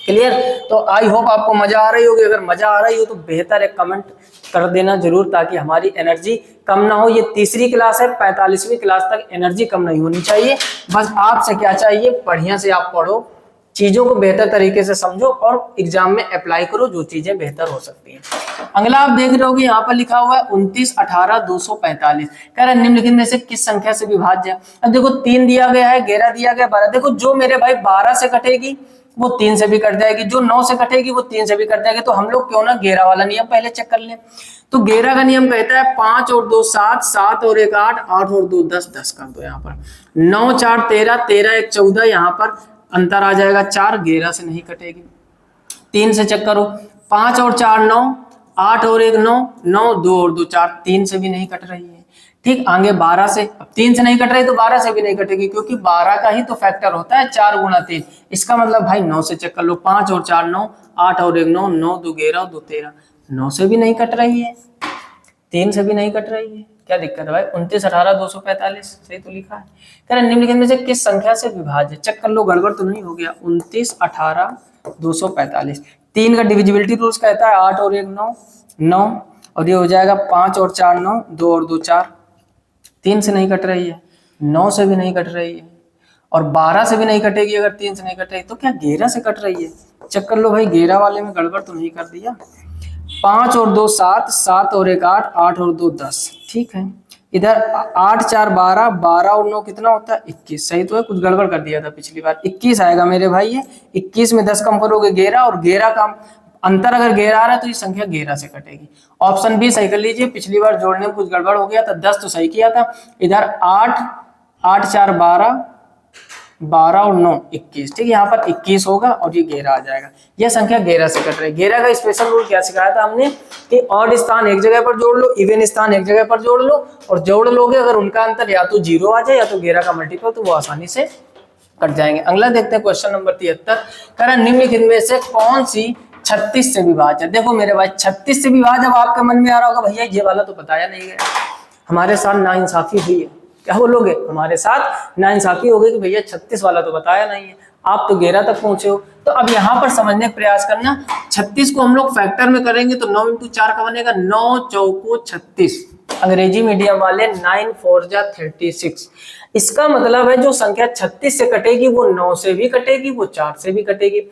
Clear? तो आई होप आपको मजा आ रही होगी। अगर मजा आ रही हो तो बेहतर है कमेंट कर देना जरूर, ताकि हमारी एनर्जी कम ना हो। ये तीसरी क्लास है, 45वीं क्लास तक एनर्जी कम नहीं होनी चाहिए। बस आपसे क्या चाहिए, बढ़िया से आप पढ़ो, चीजों को बेहतर तरीके से समझो और एग्जाम में अप्लाई करो जो चीजें बेहतर हो सकती हैं। अगला आप देख रहे होगे यहाँ पर लिखा हुआ है 29, 18, 245। कह रहा है निम्नलिखित में से किस संख्या से विभाज्य है। अब देखो 3 दिया गया है, 11 दिया गया, 12। देखो जो मेरे भाई 12 से कटेगी वो 3 से भी कट जाएगी, जो 9 से कटेगी वो 3 से भी कट जाएगी। तो हम लोग क्यों ना 11 वाला नियम पहले चेक कर लें। तो 11 का नियम कहता है 5 और 2 7, 7 और 1 8, 8 और 2 10, 10 कर दो यहाँ पर। 9 4 13, 13 1 14, यहाँ पर अंतर आ जाएगा 4, 11 से नहीं कटेगी। 3 से चेक करो, 5 और 4 9, 8 और 1 9, 9 2 और 2 4, 3 से भी नहीं कट रही है। ठीक, आगे 12 से, अब 3 से नहीं कट रही तो 12 से भी नहीं कटेगी, क्योंकि 12 का ही तो फैक्टर होता है 4 गुणा 3। इसका मतलब भाई 9 से चेक कर लो, 5 और 4 9, 8 और 1 9, 9 2 11, 2 13, 9 से भी नहीं कट रही है, 3 से भी नहीं कट रही है। क्या दिक्कत है भाई? 29 18 245 सही तो लिखा है। कह रहे निम्नलिखित में से किस संख्या से विभाज्य? चेक कर लो, गड़बड़ तो नहीं हो गया। 29 18 245, 3 का डिविजिबिलिटी रूल्स कहता है 8 और 1 9, 9 और ये हो जाएगा 5 और 4 9, 2 और 2 4, 3 से नहीं कट रही है, 9 से भी नहीं कट रही है और 12 से भी नहीं कटेगी। अगर 3 से नहीं कट रही तो क्या 11 से कट रही है? चेक कर लो भाई, 11 वाले में गड़बड़ तो नहीं कर दिया। 5 और 2 7, 7 और 1 8, 8 और 2 10। ठीक है, इधर 8 4 12, 12 और 9 कितना होता है 21। सही तो है, कुछ गड़बड़ कर दिया था पिछली बार। 21 आएगा मेरे भाई। ये 21 में 10 कम करोगे 11, और 11 का अंतर अगर 11 आ रहा है तो ये संख्या 11 से कटेगी। ऑप्शन बी सही कर लीजिए, पिछली बार जोड़ने में कुछ गड़बड़ हो गया था। 10 तो सही किया था। इधर 8 8 4 12, 12 और 9 21। ठीक है, यहाँ पर 21 होगा और ये 11 आ जाएगा। यह संख्या 11 से कट रही है। 11 का स्पेशल रूल क्या सिखाया था हमने कि ऑड स्थान एक जगह पर जोड़ लो, इवन स्थान एक जगह पर जोड़ लो, और जोड़ लोगे अगर उनका अंतर या तो 0 आ जाए या तो 11 का मल्टीपल, तो वो आसानी से कट जाएंगे। अगला देखते हैं क्वेश्चन नंबर 73। कह रहा निम्नलिखित में से कौन सी 36 से विभाज्य? देखो मेरे भाई 36 से विभाज्य, अब आपके मन में आ रहा होगा भैया ये वाला तो बताया नहीं गया, हमारे साथ नाइंसाफी हुई है। क्या बोलोगे? हमारे साथ नाइंसाफी हो गई कि भैया 36 वाला तो बताया नहीं है, आप तो 11 तक पहुंचे हो। तो अब यहाँ पर समझने का प्रयास करना, 36 को हम लोग फैक्टर में करेंगे तो 9 × 4 का बनेगा 9 चौको 36। अंग्रेजी मीडियम वाले 9 4 जा 36। इसका मतलब है जो संख्या 36 से कटेगी वो 9 से भी कटेगी, वो 4 से भी कटेगी।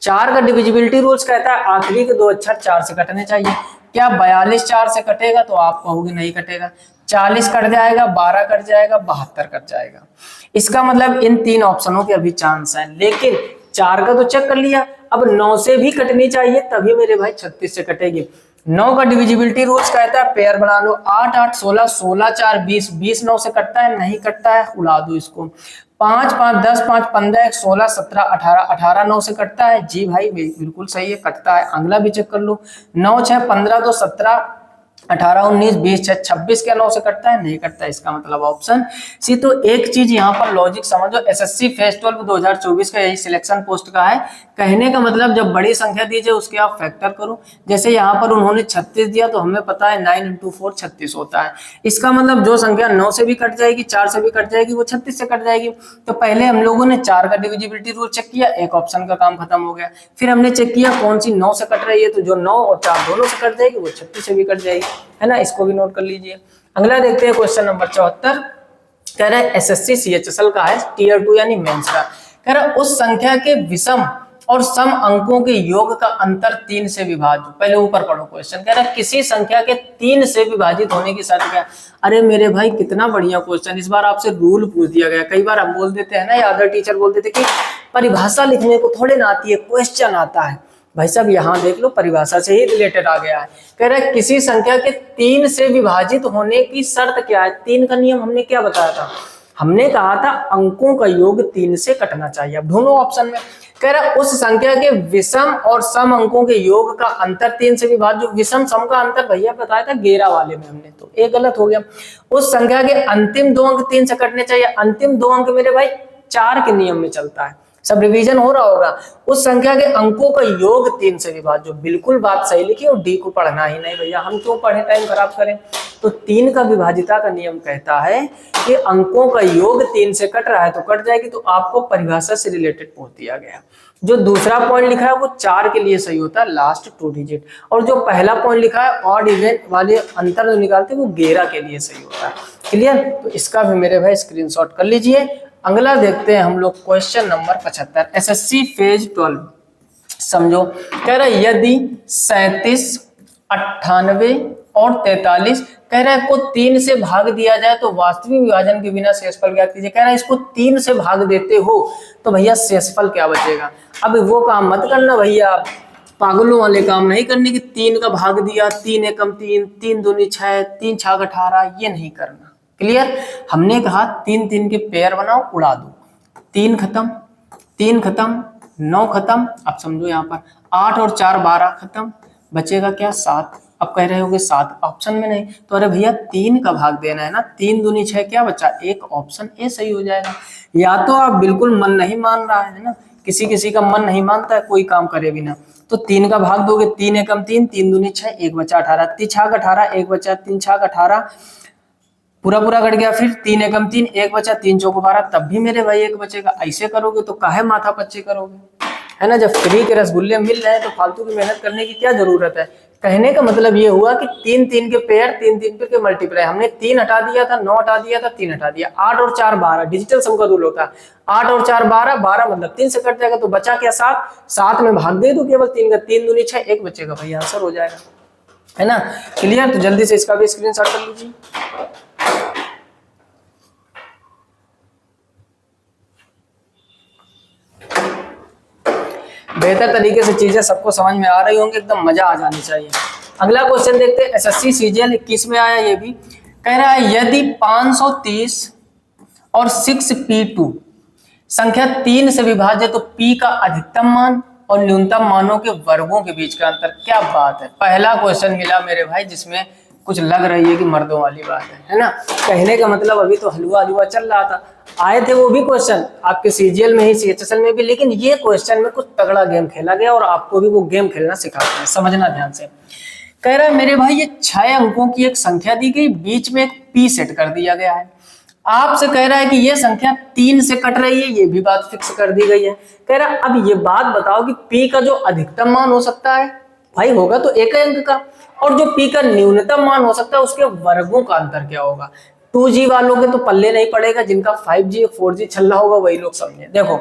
4 का डिविजिबिलिटी रूल्स कहता है आखिरी के 2 अक्षर 4 से कटने चाहिए। क्या 42 4 से कटेगा? तो आप कहोगे नहीं कटेगा। 40 कट जाएगा, 12 कट जाएगा, 72 कट जाएगा। इसका मतलब इन 3 ऑप्शनों के अभी चांस है, लेकिन 4 का तो चेक कर लिया, अब 9 से भी कटनी चाहिए तभी मेरे भाई 36 से कटेगी। 9 का डिविजिबिलिटी रूल्स कहता है पेयर बना लो, 8 8 16, 16 4 20, 20 9 से कटता है? नहीं कटता है, उड़ा दो इसको। 5 5 10, 5 15 1 16 17 18, 18 9 से कटता है? जी भाई बिल्कुल सही है, कटता है। अगला भी चेक कर लो, 9 6 15 2 17 18 19 20 26 क्या 9 से कटता है? नहीं कटता है। इसका मतलब ऑप्शन सी। तो एक चीज यहाँ पर लॉजिक समझो, एसएससी फेज 12 2024 का यही सिलेक्शन पोस्ट का है। कहने का मतलब जब बड़ी संख्या दी जाए उसके आप फैक्टर करो। जैसे यहाँ पर उन्होंने 36 दिया तो हमें पता है 9 × 4 36 होता है। इसका मतलब जो संख्या 9 से भी कट जाएगी, 4 से भी कट जाएगी, वो 36 से कट जाएगी। तो पहले हम लोगों ने 4 का डिविजिबिलिटी रूल चेक किया, एक ऑप्शन का काम खत्म हो गया। फिर हमने चेक किया कौन सी 9 से कट रही है, तो जो 9 और 4 दोनों से कट जाएगी वो 36 से भी कट जाएगी, है ना। इसको भी नोट कर लीजिए। अगला देखते हैं क्वेश्चन नंबर 74। कह रहा है एसएससी सीएचएसएल का है, टीयर 2 यानी मेंस का। कह रहा है उस संख्या के विषम और सम अंकों के योग का अंतर 3 से विभाज्य। पहले ऊपर पढ़ो क्वेश्चन। कह रहा है किसी संख्या के 3 से विभाजित होने की शर्त क्या? अरे मेरे भाई कितना बढ़िया क्वेश्चन। इस बार आपसे रूल पूछ दिया गया। कई बार हम बोल देते हैं ना, या अदर टीचर बोल देते कि परिभाषा लिखने को थोड़े ना आती है, क्वेश्चन आता है। भाई साहब यहाँ देख लो, परिभाषा से ही रिलेटेड आ गया है। कह रहा है किसी संख्या के 3 से विभाजित होने की शर्त क्या है। 3 का नियम हमने क्या बताया था, हमने कहा था अंकों का योग 3 से कटना चाहिए। अब ढूंढो ऑप्शन में। कह रहा है उस संख्या के विषम और सम अंकों के योग का अंतर 3 से विभाजित। जो विषम सम का अंतर भैया बताया था 11 वाले में हमने, तो एक गलत हो गया। उस संख्या के अंतिम 2 अंक 3 से कटने चाहिए। अंतिम 2 अंक मेरे भाई 4 के नियम में चलता है, सब रिवीजन हो रहा होगा। उस संख्या के अंकों का योग 3 से विभाज्य। जो बिल्कुल बात सही लिखी, और डी को पढ़ना ही नहीं भैया, हम क्यों पढ़े, टाइम खराब करें। तो 3 का विभाजिता का नियम कहता है कि अंकों का योग 3 से कट रहा है तो कट जाएगी। तो आपको परिभाषा से रिलेटेड पूछ दिया गया। जो दूसरा पॉइंट लिखा है वो 4 के लिए सही होता है, लास्ट 2 डिजिट। और जो पहला पॉइंट लिखा है ऑड इवन वाले अंतर जो निकालते हैं वो 11 के लिए सही होता है। क्लियर। तो इसका भी मेरे भाई स्क्रीनशॉट कर लीजिए। अगला देखते हैं हम लोग क्वेश्चन नंबर 75, एसएससी फेज 12। समझो, कह रहा है यदि 37, 98 और 43 कह रहा है को 3 से भाग दिया जाए तो वास्तविक विभाजन के बिना शेषफल ज्ञात कीजिए। कह रहा है इसको 3 से भाग देते हो तो भैया शेषफल क्या बचेगा। अब वो काम मत करना भैया, पागलों वाले काम नहीं करने की 3 का भाग दिया, 3 एकम 3, 3 दूनी 6, 3 छाग 18, ये नहीं करना। क्लियर। हमने कहा 3 3 के पेयर बनाओ, उड़ा दो। 3 खत्म, 3 खत्म, 9 खत्म। अब समझो यहाँ पर 8 और 4 12 खत्म, बचेगा क्या 7। अब कह रहे होगे 7 ऑप्शन में नहीं, तो अरे भैया 3 का भाग देना है ना, 3 दूनी 6, क्या बचा 1, ऑप्शन ए सही हो जाएगा। या तो आप बिल्कुल मन नहीं मान रहा है ना, किसी किसी का मन नहीं मानता है कोई काम करे बिना, तो 3 का भाग दोगे, 3 एकम 3, 3 दूनी 6, 1 बचा 18, 3 छाग 18, 1 बचा, 3 छाग 18 पूरा पूरा कट गया। फिर 3 एकम 3, 1 बचा, 3 चौक 12, तब भी मेरे भाई 1 बचेगा। ऐसे करोगे तो काहे माथा पच्चे करोगे, है ना। जब फ्री के रसगुल्ले मिल रहे हैं तो फालतू की मेहनत करने की क्या जरूरत है। कहने का मतलब ये हुआ कि 3 3 के पेयर, 3 3 के मल्टीप्लाई। हमने 3 हटा दिया था, 9 हटा दिया था, 3 हटा दिया। 8 और 4 12, डिजिटल सम का रूल होता है। 8 और 4 12, 12 मतलब 3 से कट जाएगा, तो बचा क्या 7। 7 में भाग दे दो केवल 3 का, 3 दूनी 6, 1 बचेगा भैया, आंसर हो जाएगा, है ना। क्लियर। तो जल्दी से इसका भी स्क्रीनशॉट कर लीजिए। बेहतर तरीके से चीजें सबको समझ में आ रही होंगी, एकदम मजा आ जानी चाहिए। अगला क्वेश्चन देखते हैं, एसएससी सीजीएल 21 में आया। ये भी कह रहा है यदि 530 और 6p2 संख्या 3 से विभाज्य तो p का अधिकतम मान और न्यूनतम मानों के वर्गों के बीच का अंतर। क्या बात है, पहला क्वेश्चन मिला मेरे भाई जिसमें कुछ लग रही है कि मर्दों वाली बात है ना। कहने का मतलब अभी तो हलवा हलवा चल रहा था, आए थे वो भी क्वेश्चन आपके सीजीएल में ही, सीएचएसएल में भी, लेकिन ये क्वेश्चन में कुछ तगड़ा गेम खेला गया और आपको भी वो गेम खेलना सिखाते हैं, समझना ध्यान से। कह रहा है मेरे भाई ये 6 अंकों की एक संख्या दी गई, बीच में एक पी सेट कर दिया गया है। आपसे कह रहा है कि ये संख्या 3 से कट रही है, ये भी बात फिक्स कर दी गई है। कह रहा है अब ये बात बताओ कि पी का जो अधिकतम मान हो सकता है भाई होगा तो एक अंक का, और जो पी का न्यूनतम मान हो सकता है उसके वर्गों का अंतर क्या होगा। 2G वालों के तो पल्ले नहीं पड़ेगा, जिनका 5G 4G चल रहा होगा वही लोग समझे। देखो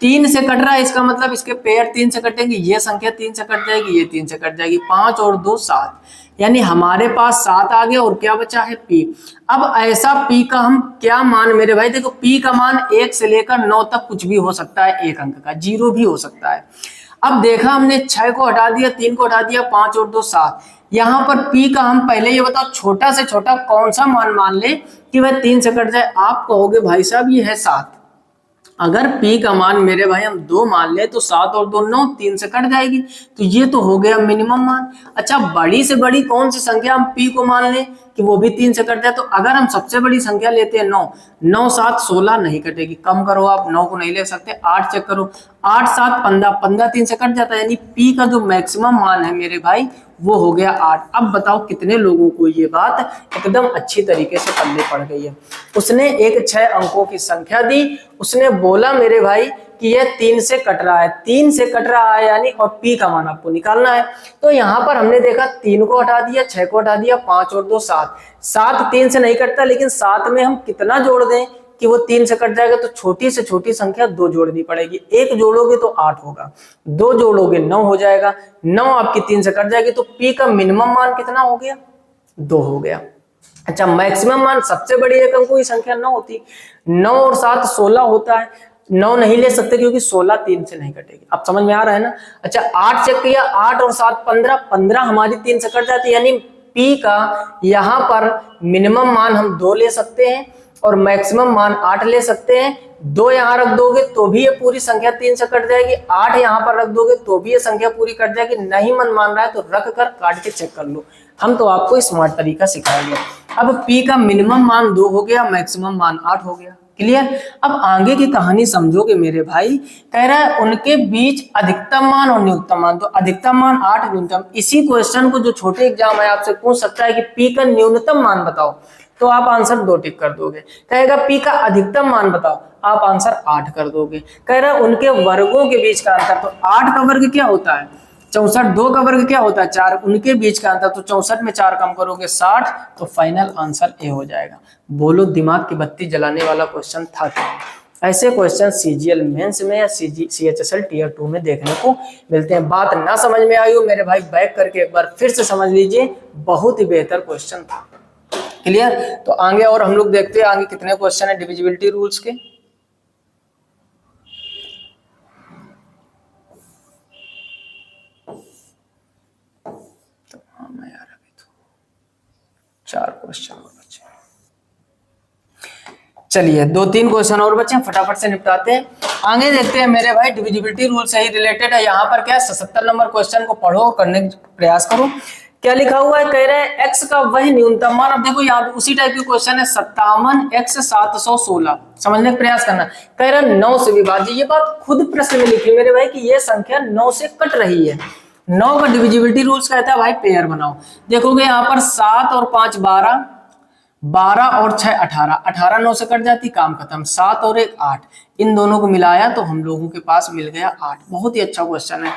3 से कट रहा है, इसका मतलब इसके पेयर 3 से कटेंगे, ये संख्या 3 से कट जाएगी, ये 3 से कट जाएगी, 5 और 2 7, यानी हमारे पास 7 आ गया और क्या बचा है p। अब ऐसा p का हम क्या मान, मेरे भाई देखो p का मान 1 से लेकर 9 तक कुछ भी हो सकता है, एक अंक का 0 भी हो सकता है। अब देखा हमने 6 को हटा दिया, 3 को हटा दिया, 5 और 2 7, यहाँ पर p का हम पहले ये बताओ छोटा से छोटा कौन सा मान ले कि वह 3 से कट जाए। आप कहोगे भाई साहब ये है 7, अगर p का मान मेरे भाई हम 2 मान ले तो 7 और 2 9, 3 से कट जाएगी, तो ये तो हो गया मिनिमम मान। अच्छा बड़ी से बड़ी कौन सी संख्या हम p को मान ले कि वो भी 3 से कट जाए, तो अगर हम सबसे बड़ी संख्या लेते हैं 9, 9 7 16 नहीं कटेगी, कम करो आप, 9 को नहीं ले सकते, 8 चेक करो, 8 7 15, 15 3 से कट जाता है, यानी p का जो मैक्सिमम मान है मेरे भाई वो हो गया 8। अब बताओ कितने लोगों को ये बात एकदम अच्छी तरीके से पल्ले पड़ गई है। उसने एक 6 अंकों की संख्या दी, उसने बोला मेरे भाई कि यह 3 से कट रहा है, 3 से कट रहा है यानी, और p का मान आपको निकालना है। तो यहाँ पर हमने देखा 3 को हटा दिया, 6 को हटा दिया, 5 और 2 7, 7 3 से नहीं कटता, लेकिन 7 में हम कितना जोड़ दें कि वो 3 से कट जाएगा, तो छोटी से छोटी संख्या 2 जोड़नी पड़ेगी। 1 जोड़ोगे तो 8 होगा, 2 जोड़ोगे 9 हो जाएगा, 9 आपकी 3 से कट जाएगी, तो p का मिनिमम मान कितना हो गया 2 हो गया। अच्छा मैक्सिमम मान, सबसे बड़ी एक अंकों की संख्या 9 होती, 9 और 7 16 होता है, 9 नहीं ले सकते क्योंकि 16 3 से नहीं कटेगी। अब समझ में आ रहा है ना। अच्छा 8 चेक किया, 8 और 7 15, 15 हमारी 3 से कट जाती है, यानी P का यहाँ पर मिनिमम मान हम 2 ले सकते हैं और मैक्सिमम मान 8 ले सकते हैं। 2 यहाँ रख दोगे तो भी ये पूरी संख्या 3 से कट जाएगी, 8 यहाँ पर रख दोगे तो भी ये संख्या पूरी कट जाएगी। नहीं मन मान रहा है तो रख कर काट के चेक कर लो। हम तो आपको स्मार्ट तरीका सिखाएंगे। अब P का मिनिमम मान 2 हो गया, मैक्सिमम मान 8 हो गया। क्लियर। अब आगे की कहानी समझोगे मेरे भाई। कह रहा है उनके बीच अधिकतम मान और न्यूनतम मान, तो अधिकतम मान 8, न्यूनतम। इसी क्वेश्चन को जो छोटे एग्जाम है आपसे पूछ सकता है कि P का न्यूनतम मान बताओ, तो आप आंसर 2 टिक कर दोगे। कहेगा P का अधिकतम मान बताओ, आप आंसर 8 कर दोगे। कह रहा है उनके वर्गों के बीच का अंतर, तो 8 का वर्ग क्या होता है 64, 2 का वर्ग क्या होता है 4, उनके बीच का अंतर, तो 64 में 4 कम करोगे 60, तो फाइनल आंसर ए हो जाएगा। बोलो दिमाग की बत्ती जलाने वाला क्वेश्चन था क्या? ऐसे क्वेश्चन सीजीएल मेंस में या सीएचएसएल टियर 2 में देखने को मिलते हैं। बात ना समझ में आई हो मेरे भाई, बैक करके एक बार फिर से समझ लीजिए, बहुत ही बेहतर क्वेश्चन था। क्लियर। तो आगे और हम लोग देखते हैं आगे कितने क्वेश्चन है डिविजिबिलिटी रूल्स के। तो हाँ यार अभी तो 4 क्वेश्चन और बचे। चलिए 2-3 क्वेश्चन और बचे, फटाफट से निपटाते हैं। आगे देखते हैं मेरे भाई, डिविजिबिलिटी रूल से ही रिलेटेड है। यहाँ पर क्या 77 नंबर क्वेश्चन को पढ़ो और करने का प्रयास करो। क्या लिखा हुआ है, कह रहे हैं x का वह न्यूनतम मान। अब देखो यहाँ उसी टाइप की क्वेश्चन है, 57x 716, समझने का प्रयास करना। कह रहा है 9 से विभाज्य, ये बात खुद प्रश्न में लिखी मेरे भाई कि ये संख्या 9 से कट रही है। 9 का डिविजिबिलिटी रूल्स कहता है भाई पेयर बनाओ। देखोगे यहाँ पर 7 और 5 12, 12 और 6 18, 18 9 से कट जाती, काम खत्म। 7 और 1 8, इन दोनों को मिलाया तो हम लोगों के पास मिल गया 8। बहुत ही अच्छा क्वेश्चन है।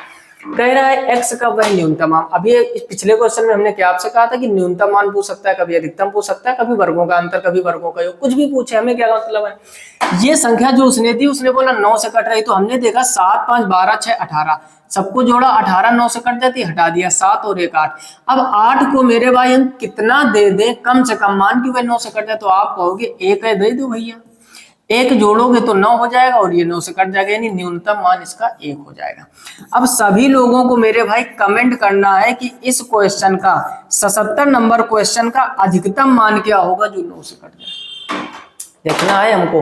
कह रहा है x का वह न्यूनतम मान। अभी पिछले क्वेश्चन में हमने क्या आपसे कहा था कि न्यूनतम मान पूछ सकता है, कभी अधिकतम पूछ सकता है, कभी वर्गों का अंतर, कभी वर्गों का योग, कुछ भी पूछे, हमें क्या मतलब है। ये संख्या जो उसने दी, उसने बोला 9 से कट रही, तो हमने देखा 7 5 12 6 18, सबको जोड़ा, 18 9 से कट जाती, हटा दिया, 7 और 1 8। अब 8 को मेरे भाई हम कितना दे दें कम से कम, मान की वह 9 से कट जाए, तो आप कहोगे 1 है दे दो भैया, 1 जोड़ोगे तो 9 हो जाएगा और ये 9 से कट जाएगा, यानी न्यूनतम मान इसका 1 हो जाएगा। अब सभी लोगों को मेरे भाई कमेंट करना है कि इस क्वेश्चन का 77 नंबर क्वेश्चन का अधिकतम मान क्या होगा जो 9 से कट जाए। देखना है हमको,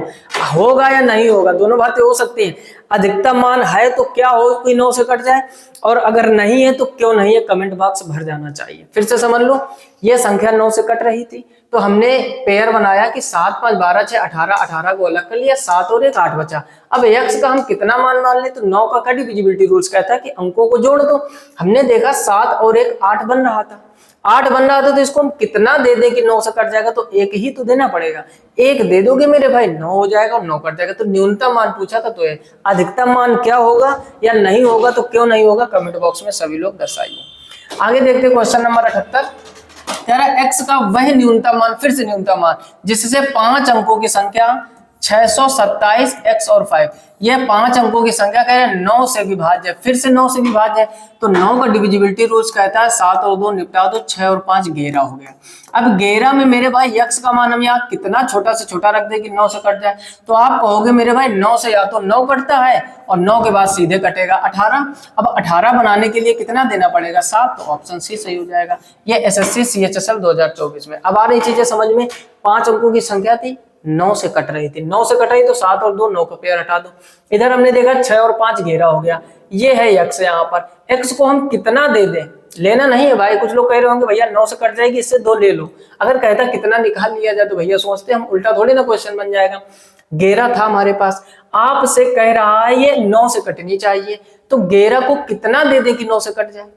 होगा या नहीं होगा, दोनों बातें हो सकती हैं। अधिकतम मान है तो क्या हो कि 9 से कट जाए, और अगर नहीं है तो क्यों नहीं है, कमेंट बॉक्स भर जाना चाहिए। फिर से समझ लो, ये संख्या 9 से कट रही थी, तो हमने पेयर बनाया कि 7 5 12 6 18, 18 को अलग कर लिया, 7 और 1 8 बचा। अब x का हम कितना मान ले, तो 9 का डिविजिबिलिटी रूल्स कहता है कि अंकों को जोड़ दो। हमने देखा 7 और 1 8 बन रहा था, 8 बन रहा था, तो इसको हम कितना दे दें कि 9 से कट जाएगा, तो 1 ही तो देना पड़ेगा। 1 दे दोगे मेरे भाई 9 हो जाएगा और 9 कट जाएगा। तो न्यूनतम मान पूछा था, तो ये अधिकतम मान क्या होगा या नहीं होगा, तो क्यों नहीं होगा कमेंट बॉक्स में सभी लोग दर्शाइए। आगे देखते क्वेश्चन नंबर 78। कह रहा है x का वह न्यूनतम मान, फिर से न्यूनतम मान, जिससे 5 अंकों की संख्या 627 x और 5, यह 5 अंकों की संख्या कह रहे हैं 9 से विभाज्य, फिर से 9 से विभाज्य। तो 9 का डिविजिबिलिटी रूल्स कहता है 7 और 2 निपटा दो, 6 और 5 11 हो गया। अब 11 में मेरे भाई x का मान हम यहाँ कितना छोटा से छोटा रख दे कि 9 से कट जाए, तो आप कहोगे मेरे भाई 9 से या तो 9 कटता है और 9 के बाद सीधे कटेगा 18। अब 18 बनाने के लिए कितना देना पड़ेगा 7, तो ऑप्शन सी सही हो जाएगा। ये एसएससी सीएचएसएल 2024 में। अब आ रही चीजें समझ में, 5 अंकों की संख्या थी, 9 से कट रही थी, 9 से कट रही तो 7 और 2 9 का पेयर हटा दो। इधर हमने देखा 6 और 5 11 हो गया। ये है x, यहाँ पर x को हम कितना दे दें, लेना नहीं है भाई। कुछ लोग कह रहे होंगे भैया 9 से कट जाएगी, इससे 2 ले लो। अगर कहता कितना निकाल लिया जाए, तो भैया सोचते हम उल्टा थोड़ी ना क्वेश्चन बन जाएगा। 11 था हमारे पास, आपसे कह रहा है ये 9 से कटनी चाहिए, तो 11 को कितना दे दें कि 9 से कट जाए।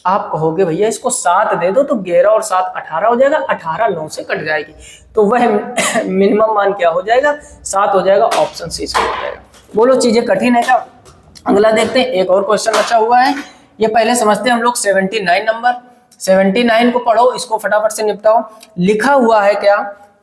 आप कहोगे भैया इसको 7 दे दो, तो 11 और 7 18 हो जाएगा, 18 9 से कट जाएगी, तो वह मिनिमम मान क्या हो जाएगा 7 हो जाएगा, ऑप्शन सी से हो जाएगा। बोलो चीजें कठिन है क्या। अगला देखते हैं, एक और क्वेश्चन बचा हुआ है, ये पहले समझते हैं हम लोग। 79 नंबर, 79 को पढ़ो, इसको फटाफट से निपटाओ। लिखा हुआ है क्या,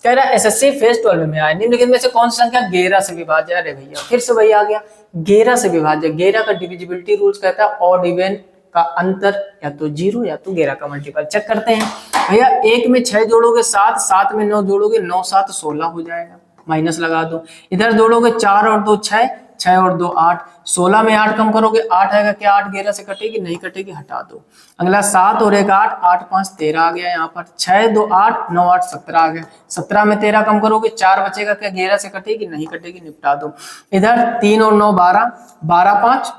कह रहा है एसएससी फेज 12 में आए निम्नलिखित में से कौन सी संख्या 11 से विभाज्य। अरे भैया फिर से वही आ गया, 11 से विभाज्य। 11 का डिविजिबिलिटी रूल्स कहता है ऑड इवन का अंतर या तो 0 या तो 11 का मल्टीपल। चेक करते हैं भैया, 1 में 6 जोड़ोगे 7, 7 में 9 जोड़ोगे 9 7 16 हो जाएगा, माइनस लगा दो। इधर जोड़ोगे 4 और 2 6, 6 और 2 8, 16 में 8 कम करोगे 8 आएगा, क्या 8 11 से कटेगी? नहीं कटेगी, हटा दो। अगला 7 और 1 8, 8 5 13 आ गया यहाँ पर, 6 2 8, 9 8 17 आ गया, 17 में 13 कम करोगे 4 बचेगा, क्या 11 से कटेगी? नहीं कटेगी, निपटा दो। इधर 3 और 9 12, 12 5,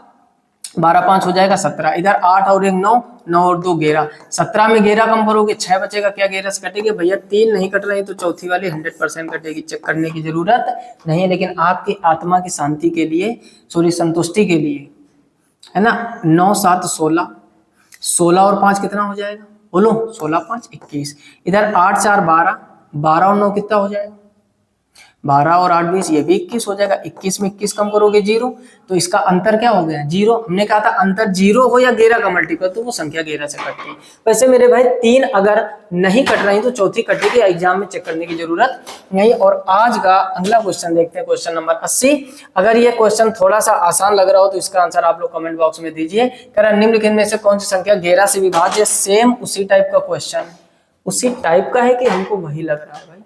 12 5 हो जाएगा 17, इधर 8 और 1 9, 9 और 2 11, 17 में 11 कम करोगे 6 बचेगा, क्या 11 से कटेगी? भैया 3 नहीं कट रही तो चौथी वाली 100% कटेगी, चेक करने की जरूरत नहीं है। लेकिन आपकी आत्मा की शांति के लिए, सॉरी संतुष्टि के लिए, है ना। 9 7 16, 16 और 5 कितना हो जाएगा? बोलो, 16 5 21, इधर 8 4 12, 12 और 9 कितना हो जाएगा? 12 और 8 20, ये भी 21 हो जाएगा। 21 में 21 कम करोगे 0, तो इसका अंतर क्या हो गया? 0। हमने कहा था अंतर 0 हो या 11 का मल्टीपल तो वो संख्या 11 से कटती है। वैसे मेरे भाई 3 अगर नहीं कट रही तो चौथी कटेगी, एग्जाम में चेक करने की जरूरत नहीं। और आज का अगला क्वेश्चन देखते हैं, क्वेश्चन नंबर 80। अगर ये क्वेश्चन थोड़ा सा आसान लग रहा हो तो इसका आंसर आप लोग कमेंट बॉक्स में दीजिए। कह रहा निम्नलिखित में से कौन सी संख्या 11 से विभाज्य? सेम उसी टाइप का क्वेश्चन, उसी टाइप का है कि हमको वही लग रहा है भाई।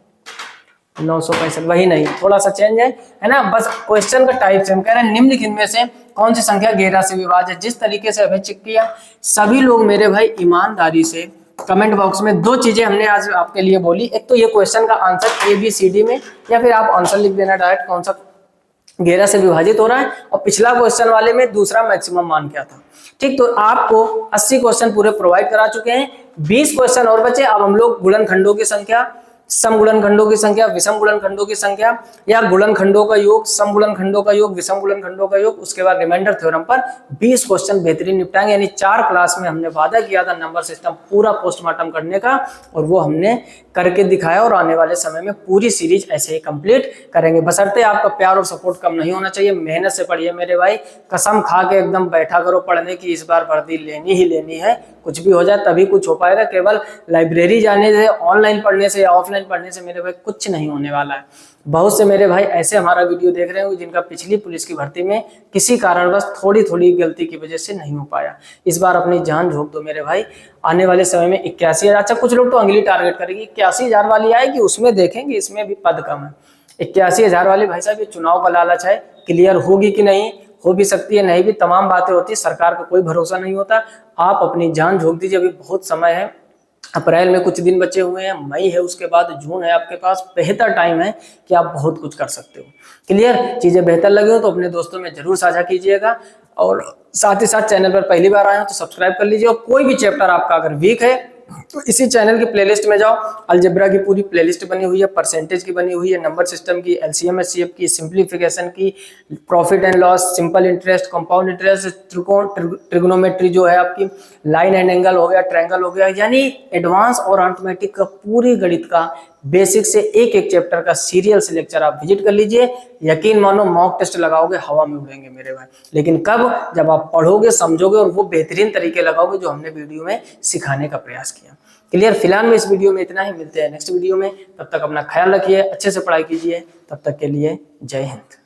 965 वही नहीं, थोड़ा सा चेंज है ना, बस क्वेश्चन का टाइप से। हम कह रहे हैं निम्नलिखित में से कौन सी संख्या 11 से विभाज्य है? जिस तरीके से अभी चेक किया, सभी लोग मेरे भाई ईमानदारी से कमेंट बॉक्स में 2 चीजें हमने आज आपके लिए बोली। एक तो ये क्वेश्चन का आंसर ABCD में, या फिर आप आंसर लिख देना डायरेक्ट कौन सा 11 से विभाजित हो रहा है, और पिछला क्वेश्चन वाले में दूसरा मैक्सिमम मान क्या था। ठीक, तो आपको 80 क्वेश्चन पूरे प्रोवाइड करा चुके हैं, 20 क्वेश्चन और बचे। अब हम लोग गुणनखंडों की संख्या, सम गुणनखंडों की संख्या, विषम गुणनखंडों की संख्या, या गुणनखंडों का योग, सम गुणनखंडों का योग, विषम गुणनखंडों का योग, उसके बाद रिमाइंडर थ्योरम पर 20 क्वेश्चन बेहतरीन निपटाएंगे। यानी 4 क्लास में हमने वादा किया था नंबर सिस्टम पूरा पोस्टमार्टम करने का, और वो हमने करके दिखाया, और आने वाले समय में पूरी सीरीज ऐसे ही कंप्लीट करेंगे। बशर्ते आपका प्यार और सपोर्ट कम नहीं होना चाहिए। मेहनत से पढ़िए मेरे भाई, कसम खा के एकदम बैठा करो पढ़ने की, इस बार वर्दी लेनी ही लेनी है। कुछ भी हो जाए तभी कुछ हो पाएगा। केवल लाइब्रेरी जाने से, ऑनलाइन पढ़ने से या ऑफलाइन पढ़ने से मेरे भाई कुछ नहीं होने वाला है। बहुत से मेरे भाई ऐसे हमारा वीडियो देख रहे होंगे जिनका पिछली पुलिस की भर्ती में किसी कारणवश थोड़ी थोड़ी गलती की वजह से नहीं हो पाया। इस बार अपनी जान झोंक दो मेरे भाई, आने वाले समय में 81,000, अच्छा कुछ लोग तो अंगली टारगेट करेंगे 81,000 वाली आएगी, उसमें देखेंगे, इसमें भी पद कम है। 81,000 वाली भाई साहब ये चुनाव का लालच है, क्लियर होगी कि नहीं, हो भी सकती है, नहीं भी, तमाम बातें होती है, सरकार का कोई भरोसा नहीं होता। आप अपनी जान झोंक दीजिए, अभी बहुत समय है, अप्रैल में कुछ दिन बचे हुए हैं, मई है, उसके बाद जून है, आपके पास बेहतर टाइम है कि आप बहुत कुछ कर सकते हो। क्लियर, चीजें बेहतर लगी हो तो अपने दोस्तों में जरूर साझा कीजिएगा, और साथ ही साथ चैनल पर पहली बार आए हो तो सब्सक्राइब कर लीजिए। और कोई भी चैप्टर आपका अगर वीक है तो इसी चैनल की प्लेलिस्ट में जाओ, अलजेब्रा की पूरी प्लेलिस्ट बनी हुई है, परसेंटेज की बनी हुई है, नंबर सिस्टम की, LCM HCF की, सिंप्लीफिकेशन की, profit and loss, simple interest, compound interest, त्रिकोण, ट्रिग्नोमेट्री जो है आपकी, लाइन एंड एंगल हो गया, ट्रायंगल हो गया, यानी एडवांस और अरिथमेटिक का पूरी गणित का बेसिक से एक एक चैप्टर का सीरियल से लेक्चर आप विजिट कर लीजिए। यकीन मानो मॉक टेस्ट लगाओगे हवा में उड़ेंगे मेरे भाई, लेकिन कब? जब आप पढ़ोगे, समझोगे और वो बेहतरीन तरीके लगाओगे जो हमने वीडियो में सिखाने का प्रयास किया। क्लियर, फिलहाल में इस वीडियो में इतना ही, मिलते हैं नेक्स्ट वीडियो में। तब तक अपना ख्याल रखिए, अच्छे से पढ़ाई कीजिए, तब तक के लिए जय हिंद।